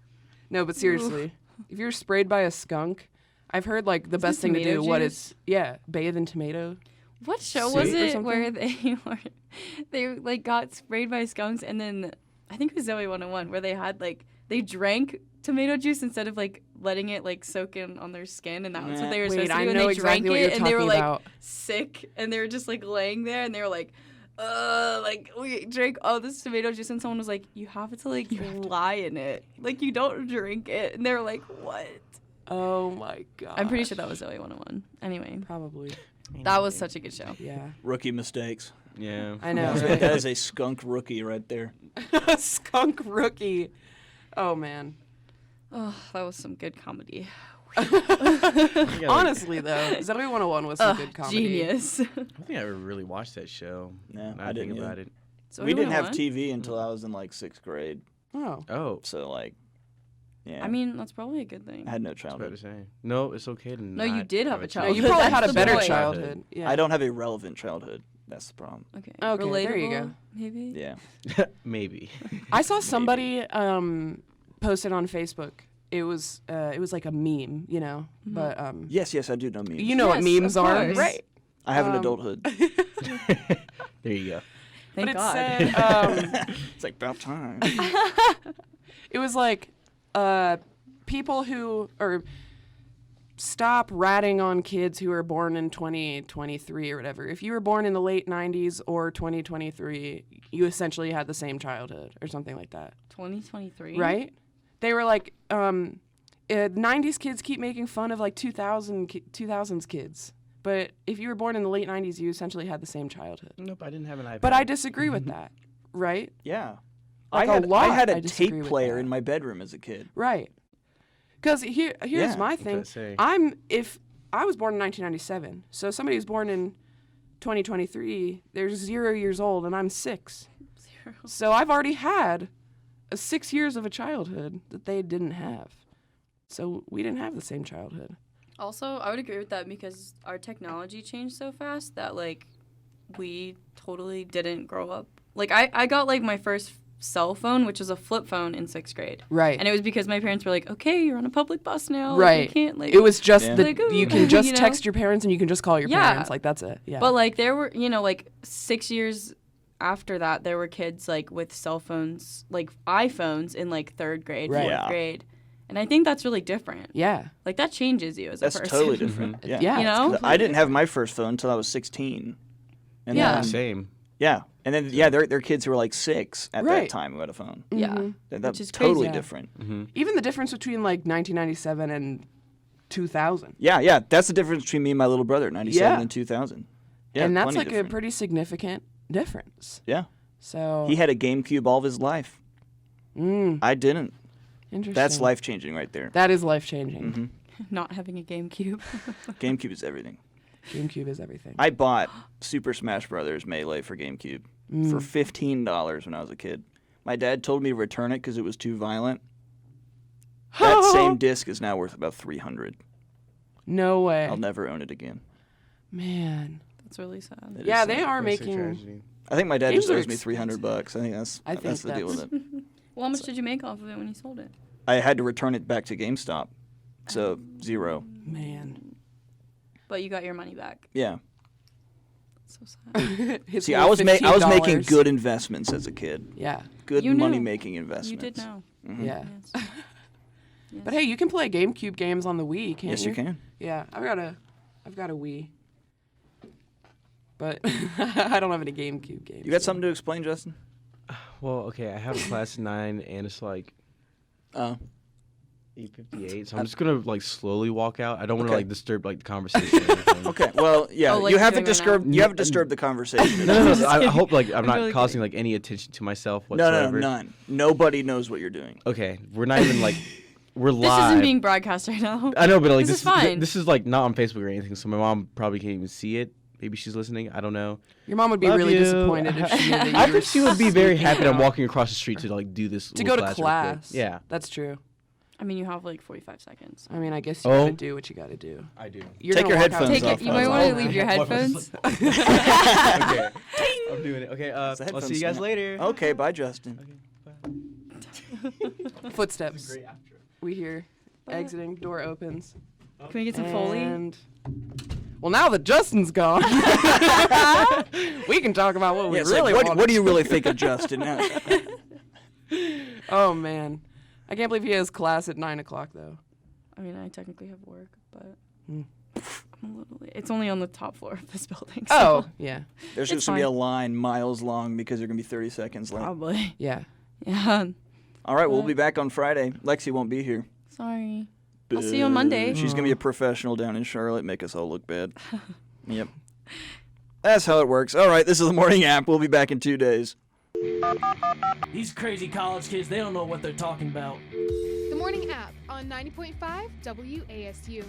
[SPEAKER 3] No, but seriously, if you're sprayed by a skunk, I've heard like the
[SPEAKER 2] Is
[SPEAKER 3] best
[SPEAKER 2] it
[SPEAKER 3] thing to
[SPEAKER 2] tomato
[SPEAKER 3] do. What
[SPEAKER 2] juice?
[SPEAKER 3] is bathe in tomato?
[SPEAKER 2] What show
[SPEAKER 3] Soup
[SPEAKER 2] was
[SPEAKER 3] or
[SPEAKER 2] it
[SPEAKER 3] something?
[SPEAKER 2] where they like got sprayed by skunks and then I think it was Zoe 101 where they had like they drank tomato juice instead of like letting it like soak in on their skin and that was what they were
[SPEAKER 3] Wait,
[SPEAKER 2] supposed to
[SPEAKER 3] I
[SPEAKER 2] do and
[SPEAKER 3] know
[SPEAKER 2] they
[SPEAKER 3] exactly
[SPEAKER 2] drank
[SPEAKER 3] what
[SPEAKER 2] it
[SPEAKER 3] you're
[SPEAKER 2] and they were
[SPEAKER 3] talking
[SPEAKER 2] like
[SPEAKER 3] about.
[SPEAKER 2] sick and they were just like laying there and they were like like we drank all this tomato juice, and someone was like, you have to like lie in it. Like you don't drink it. And they were like, what?
[SPEAKER 3] Oh my god.
[SPEAKER 2] I'm pretty sure that was Zoe 101. Anyway,
[SPEAKER 3] Probably.
[SPEAKER 2] that was such a good show.
[SPEAKER 3] Yeah.
[SPEAKER 1] Rookie mistakes.
[SPEAKER 4] Yeah.
[SPEAKER 3] I know.
[SPEAKER 1] That is a skunk rookie right there.
[SPEAKER 3] Skunk rookie. Oh man.
[SPEAKER 2] Oh, that was some good comedy.
[SPEAKER 3] Honestly though, Zoe 101 was some good comedy.
[SPEAKER 2] Genius.
[SPEAKER 4] I don't think I ever really watched that show.
[SPEAKER 1] No,
[SPEAKER 4] Now
[SPEAKER 1] I didn't
[SPEAKER 4] think
[SPEAKER 1] either.
[SPEAKER 4] about it.
[SPEAKER 2] Zoe
[SPEAKER 1] We didn't have
[SPEAKER 2] 101?
[SPEAKER 1] TV until I was in like 6th grade.
[SPEAKER 3] Oh.
[SPEAKER 4] Oh,
[SPEAKER 1] So like, yeah.
[SPEAKER 2] I mean, that's probably a good thing.
[SPEAKER 1] I had no
[SPEAKER 4] I was about to
[SPEAKER 1] childhood.
[SPEAKER 4] say. No, it's okay to
[SPEAKER 2] No, you
[SPEAKER 4] not
[SPEAKER 2] did have a
[SPEAKER 3] No,
[SPEAKER 2] childhood.
[SPEAKER 3] you probably
[SPEAKER 2] That's
[SPEAKER 3] had a
[SPEAKER 2] the
[SPEAKER 3] better
[SPEAKER 2] point.
[SPEAKER 3] childhood. Yeah.
[SPEAKER 1] I don't have a relevant childhood. That's the problem.
[SPEAKER 2] Okay.
[SPEAKER 3] Okay,
[SPEAKER 2] Relatable,
[SPEAKER 3] there you go.
[SPEAKER 2] Maybe.
[SPEAKER 1] Yeah.
[SPEAKER 4] Maybe.
[SPEAKER 3] I saw somebody posted on Facebook. It was like a meme, you know.
[SPEAKER 2] Mm-hmm.
[SPEAKER 3] But
[SPEAKER 1] Yes, I do know memes.
[SPEAKER 3] you know what
[SPEAKER 2] Yes,
[SPEAKER 3] memes
[SPEAKER 2] of
[SPEAKER 3] are,
[SPEAKER 2] course.
[SPEAKER 3] right?
[SPEAKER 1] I have an
[SPEAKER 3] um,
[SPEAKER 1] adulthood.
[SPEAKER 4] There you go.
[SPEAKER 2] Thank
[SPEAKER 3] but it
[SPEAKER 2] God.
[SPEAKER 3] said
[SPEAKER 1] It's like about time.
[SPEAKER 3] it was like people who or stop ratting on kids who were born in 2023 or whatever. If you were born in the late 90s or 2023, you essentially had the same childhood or something like that.
[SPEAKER 2] 2023.
[SPEAKER 3] Right? They were like 90s kids keep making fun of like 2000s kids. But if you were born in the late 90s, you essentially had the same childhood.
[SPEAKER 4] Nope, I didn't have an iPad.
[SPEAKER 3] But I disagree with that, right?
[SPEAKER 1] Yeah.
[SPEAKER 3] Like
[SPEAKER 1] I had
[SPEAKER 3] I
[SPEAKER 1] a
[SPEAKER 3] disagree
[SPEAKER 1] tape
[SPEAKER 3] with
[SPEAKER 1] player
[SPEAKER 3] that.
[SPEAKER 1] in my bedroom as a kid.
[SPEAKER 3] Right. Because here's
[SPEAKER 1] Yeah.
[SPEAKER 3] my
[SPEAKER 4] What's
[SPEAKER 3] thing.
[SPEAKER 4] that say?
[SPEAKER 3] If I was born in 1997, so somebody who's born in 2023, they're 0 years old, and I'm 6.
[SPEAKER 2] Zero.
[SPEAKER 3] So I've already had 6 years of a childhood that they didn't have. So we didn't have the same childhood.
[SPEAKER 2] Also, I would agree with that because our technology changed so fast that, like, we totally didn't grow up. Like, I got, like, my first cell phone, which was a flip phone in 6th grade.
[SPEAKER 3] Right.
[SPEAKER 2] And it was because my parents were like, okay, you're on a public bus now.
[SPEAKER 3] Right.
[SPEAKER 2] Like, you can't, like...
[SPEAKER 3] It was just
[SPEAKER 1] Yeah.
[SPEAKER 3] that
[SPEAKER 2] Like, ooh,
[SPEAKER 3] you can just
[SPEAKER 2] you know?
[SPEAKER 3] text your parents and you can just call your
[SPEAKER 2] Yeah.
[SPEAKER 3] parents. Like, that's it. Yeah.
[SPEAKER 2] But, like, there were, like, 6 years after that, there were kids, like, with cell phones, like, iPhones in, like, 3rd grade,
[SPEAKER 3] Right.
[SPEAKER 2] 4th
[SPEAKER 1] Yeah.
[SPEAKER 2] grade. And I think that's really different.
[SPEAKER 3] yeah.
[SPEAKER 2] Like, that changes you as
[SPEAKER 1] That's
[SPEAKER 2] a person.
[SPEAKER 1] totally different. Yeah.
[SPEAKER 3] Yeah.
[SPEAKER 2] You know?
[SPEAKER 1] I didn't have my first phone until I was 16. And
[SPEAKER 2] Yeah.
[SPEAKER 1] then,
[SPEAKER 4] Same.
[SPEAKER 1] yeah. And then, yeah, they're kids who were like 6 at
[SPEAKER 3] Right.
[SPEAKER 1] that time who had a phone.
[SPEAKER 2] Yeah.
[SPEAKER 3] Mhm.
[SPEAKER 1] That's
[SPEAKER 2] is
[SPEAKER 1] totally
[SPEAKER 2] crazy.
[SPEAKER 1] different.
[SPEAKER 3] Even the difference between, like, 1997 and 2000.
[SPEAKER 1] Yeah. That's the difference between me and my little brother, 97
[SPEAKER 3] Yeah.
[SPEAKER 1] and 2000. Yeah,
[SPEAKER 3] and that's
[SPEAKER 1] plenty
[SPEAKER 3] like
[SPEAKER 1] different.
[SPEAKER 3] a pretty significant difference.
[SPEAKER 1] Yeah.
[SPEAKER 3] So
[SPEAKER 1] He had a GameCube all of his life. I didn't.
[SPEAKER 3] interesting.
[SPEAKER 1] That's life changing right there.
[SPEAKER 3] That is life changing.
[SPEAKER 2] Not having a GameCube.
[SPEAKER 1] GameCube is everything.
[SPEAKER 3] GameCube is everything.
[SPEAKER 1] I bought Super Smash Brothers Melee for GameCube for $15 when I was a kid. My dad told me to return it because it was too violent. That same disc is now worth about $300.
[SPEAKER 3] No way.
[SPEAKER 1] I'll never own it again.
[SPEAKER 3] Man.
[SPEAKER 2] That's really sad.
[SPEAKER 1] It
[SPEAKER 3] Yeah,
[SPEAKER 1] is
[SPEAKER 3] they
[SPEAKER 1] sad.
[SPEAKER 3] are
[SPEAKER 4] That's a
[SPEAKER 3] making.
[SPEAKER 4] tragedy.
[SPEAKER 1] I think my dad
[SPEAKER 3] Games
[SPEAKER 1] just
[SPEAKER 3] are
[SPEAKER 1] owes me $300. I think that's
[SPEAKER 3] I think
[SPEAKER 1] that's the deal with
[SPEAKER 3] that's-
[SPEAKER 1] it.
[SPEAKER 2] Well, how much did you make off of it when you sold it?
[SPEAKER 1] I had to return it back to GameStop, so $0.
[SPEAKER 3] Man.
[SPEAKER 2] But you got your money back.
[SPEAKER 1] Yeah.
[SPEAKER 2] So sad.
[SPEAKER 3] His
[SPEAKER 1] See, I
[SPEAKER 3] little
[SPEAKER 1] was making
[SPEAKER 3] $15.
[SPEAKER 1] good investments as a kid.
[SPEAKER 3] Yeah.
[SPEAKER 1] Good
[SPEAKER 2] You knew.
[SPEAKER 1] money making investments.
[SPEAKER 2] You did know.
[SPEAKER 3] Yeah.
[SPEAKER 2] Yes.
[SPEAKER 3] But hey, you can play GameCube games on the Wii, can't
[SPEAKER 1] Yes, you can.
[SPEAKER 3] Yeah, I've got a Wii. But I don't have any GameCube games.
[SPEAKER 1] You got something to explain, Justin?
[SPEAKER 4] Well, okay, I have a class 9, and it's like
[SPEAKER 1] Oh.
[SPEAKER 4] 8:58, so I'm just gonna like slowly walk out. I don't want to
[SPEAKER 1] Okay.
[SPEAKER 4] like disturb like the conversation. Or anything.
[SPEAKER 1] Okay. Well, yeah.
[SPEAKER 2] Oh, like
[SPEAKER 1] you
[SPEAKER 2] you're
[SPEAKER 1] haven't
[SPEAKER 2] doing right now?
[SPEAKER 1] disturbed. You haven't disturbed the conversation.
[SPEAKER 4] No. I hope like I'm not
[SPEAKER 2] really
[SPEAKER 4] causing like any attention to myself
[SPEAKER 1] No,
[SPEAKER 4] whatsoever.
[SPEAKER 1] none. Nobody knows what you're doing.
[SPEAKER 4] Okay, we're not even like we're
[SPEAKER 2] This
[SPEAKER 4] live.
[SPEAKER 2] isn't being broadcast right now.
[SPEAKER 4] I know, but like
[SPEAKER 2] This is fine.
[SPEAKER 4] This is like not on Facebook or anything, so my mom probably can't even see it. Maybe she's listening. I don't know.
[SPEAKER 3] Your mom would be
[SPEAKER 4] Love
[SPEAKER 3] really
[SPEAKER 4] you.
[SPEAKER 3] disappointed if she knew that you
[SPEAKER 4] I
[SPEAKER 3] were
[SPEAKER 4] think she would be very
[SPEAKER 3] sneaking
[SPEAKER 4] happy that I'm
[SPEAKER 3] out.
[SPEAKER 4] walking across the street to like do this.
[SPEAKER 3] To
[SPEAKER 4] little
[SPEAKER 3] go to
[SPEAKER 4] real quick.
[SPEAKER 3] class.
[SPEAKER 4] Yeah,
[SPEAKER 3] That's true.
[SPEAKER 2] I mean, you have like 45 seconds.
[SPEAKER 3] I mean, I guess you
[SPEAKER 4] Oh.
[SPEAKER 3] gotta do what you gotta do.
[SPEAKER 4] I do.
[SPEAKER 3] You're
[SPEAKER 1] Take
[SPEAKER 3] gonna
[SPEAKER 1] your
[SPEAKER 3] walk out-
[SPEAKER 1] headphones
[SPEAKER 2] Take
[SPEAKER 1] off.
[SPEAKER 2] it. You might want to leave your headphones.
[SPEAKER 4] Okay, I'm doing it. Okay,
[SPEAKER 1] the
[SPEAKER 4] I'll
[SPEAKER 1] headphone
[SPEAKER 4] see you guys
[SPEAKER 1] snap.
[SPEAKER 4] later.
[SPEAKER 1] Okay. Bye, Justin.
[SPEAKER 3] Footsteps. We hear exiting. Door opens.
[SPEAKER 2] Can we get some Foley?
[SPEAKER 3] And well, now that Justin's gone, we can talk about what we
[SPEAKER 1] Yeah, it's
[SPEAKER 3] really
[SPEAKER 1] like,
[SPEAKER 3] want.
[SPEAKER 1] what do you really think of Justin?
[SPEAKER 3] Oh man, I can't believe he has class at 9 o'clock though.
[SPEAKER 2] I mean, I technically have work, but I'm a little late. It's only on the top floor of this building.
[SPEAKER 3] Oh,
[SPEAKER 2] So
[SPEAKER 3] yeah.
[SPEAKER 1] There's
[SPEAKER 2] It's
[SPEAKER 1] just going to be a
[SPEAKER 2] fine.
[SPEAKER 1] line miles long because they're going to be 30 seconds late.
[SPEAKER 2] probably.
[SPEAKER 3] Yeah.
[SPEAKER 2] Yeah.
[SPEAKER 1] All right, we'll be back on Friday. Lexi won't be here.
[SPEAKER 2] Sorry. I'll see you on Monday.
[SPEAKER 1] She's going to be a professional down in Charlotte, make us all look bad. Yep. That's how it works. All right, this is the Morning App. We'll be back in 2 days.
[SPEAKER 7] These crazy college kids, they don't know what they're talking about.
[SPEAKER 6] The Morning App on 90.5 WASU.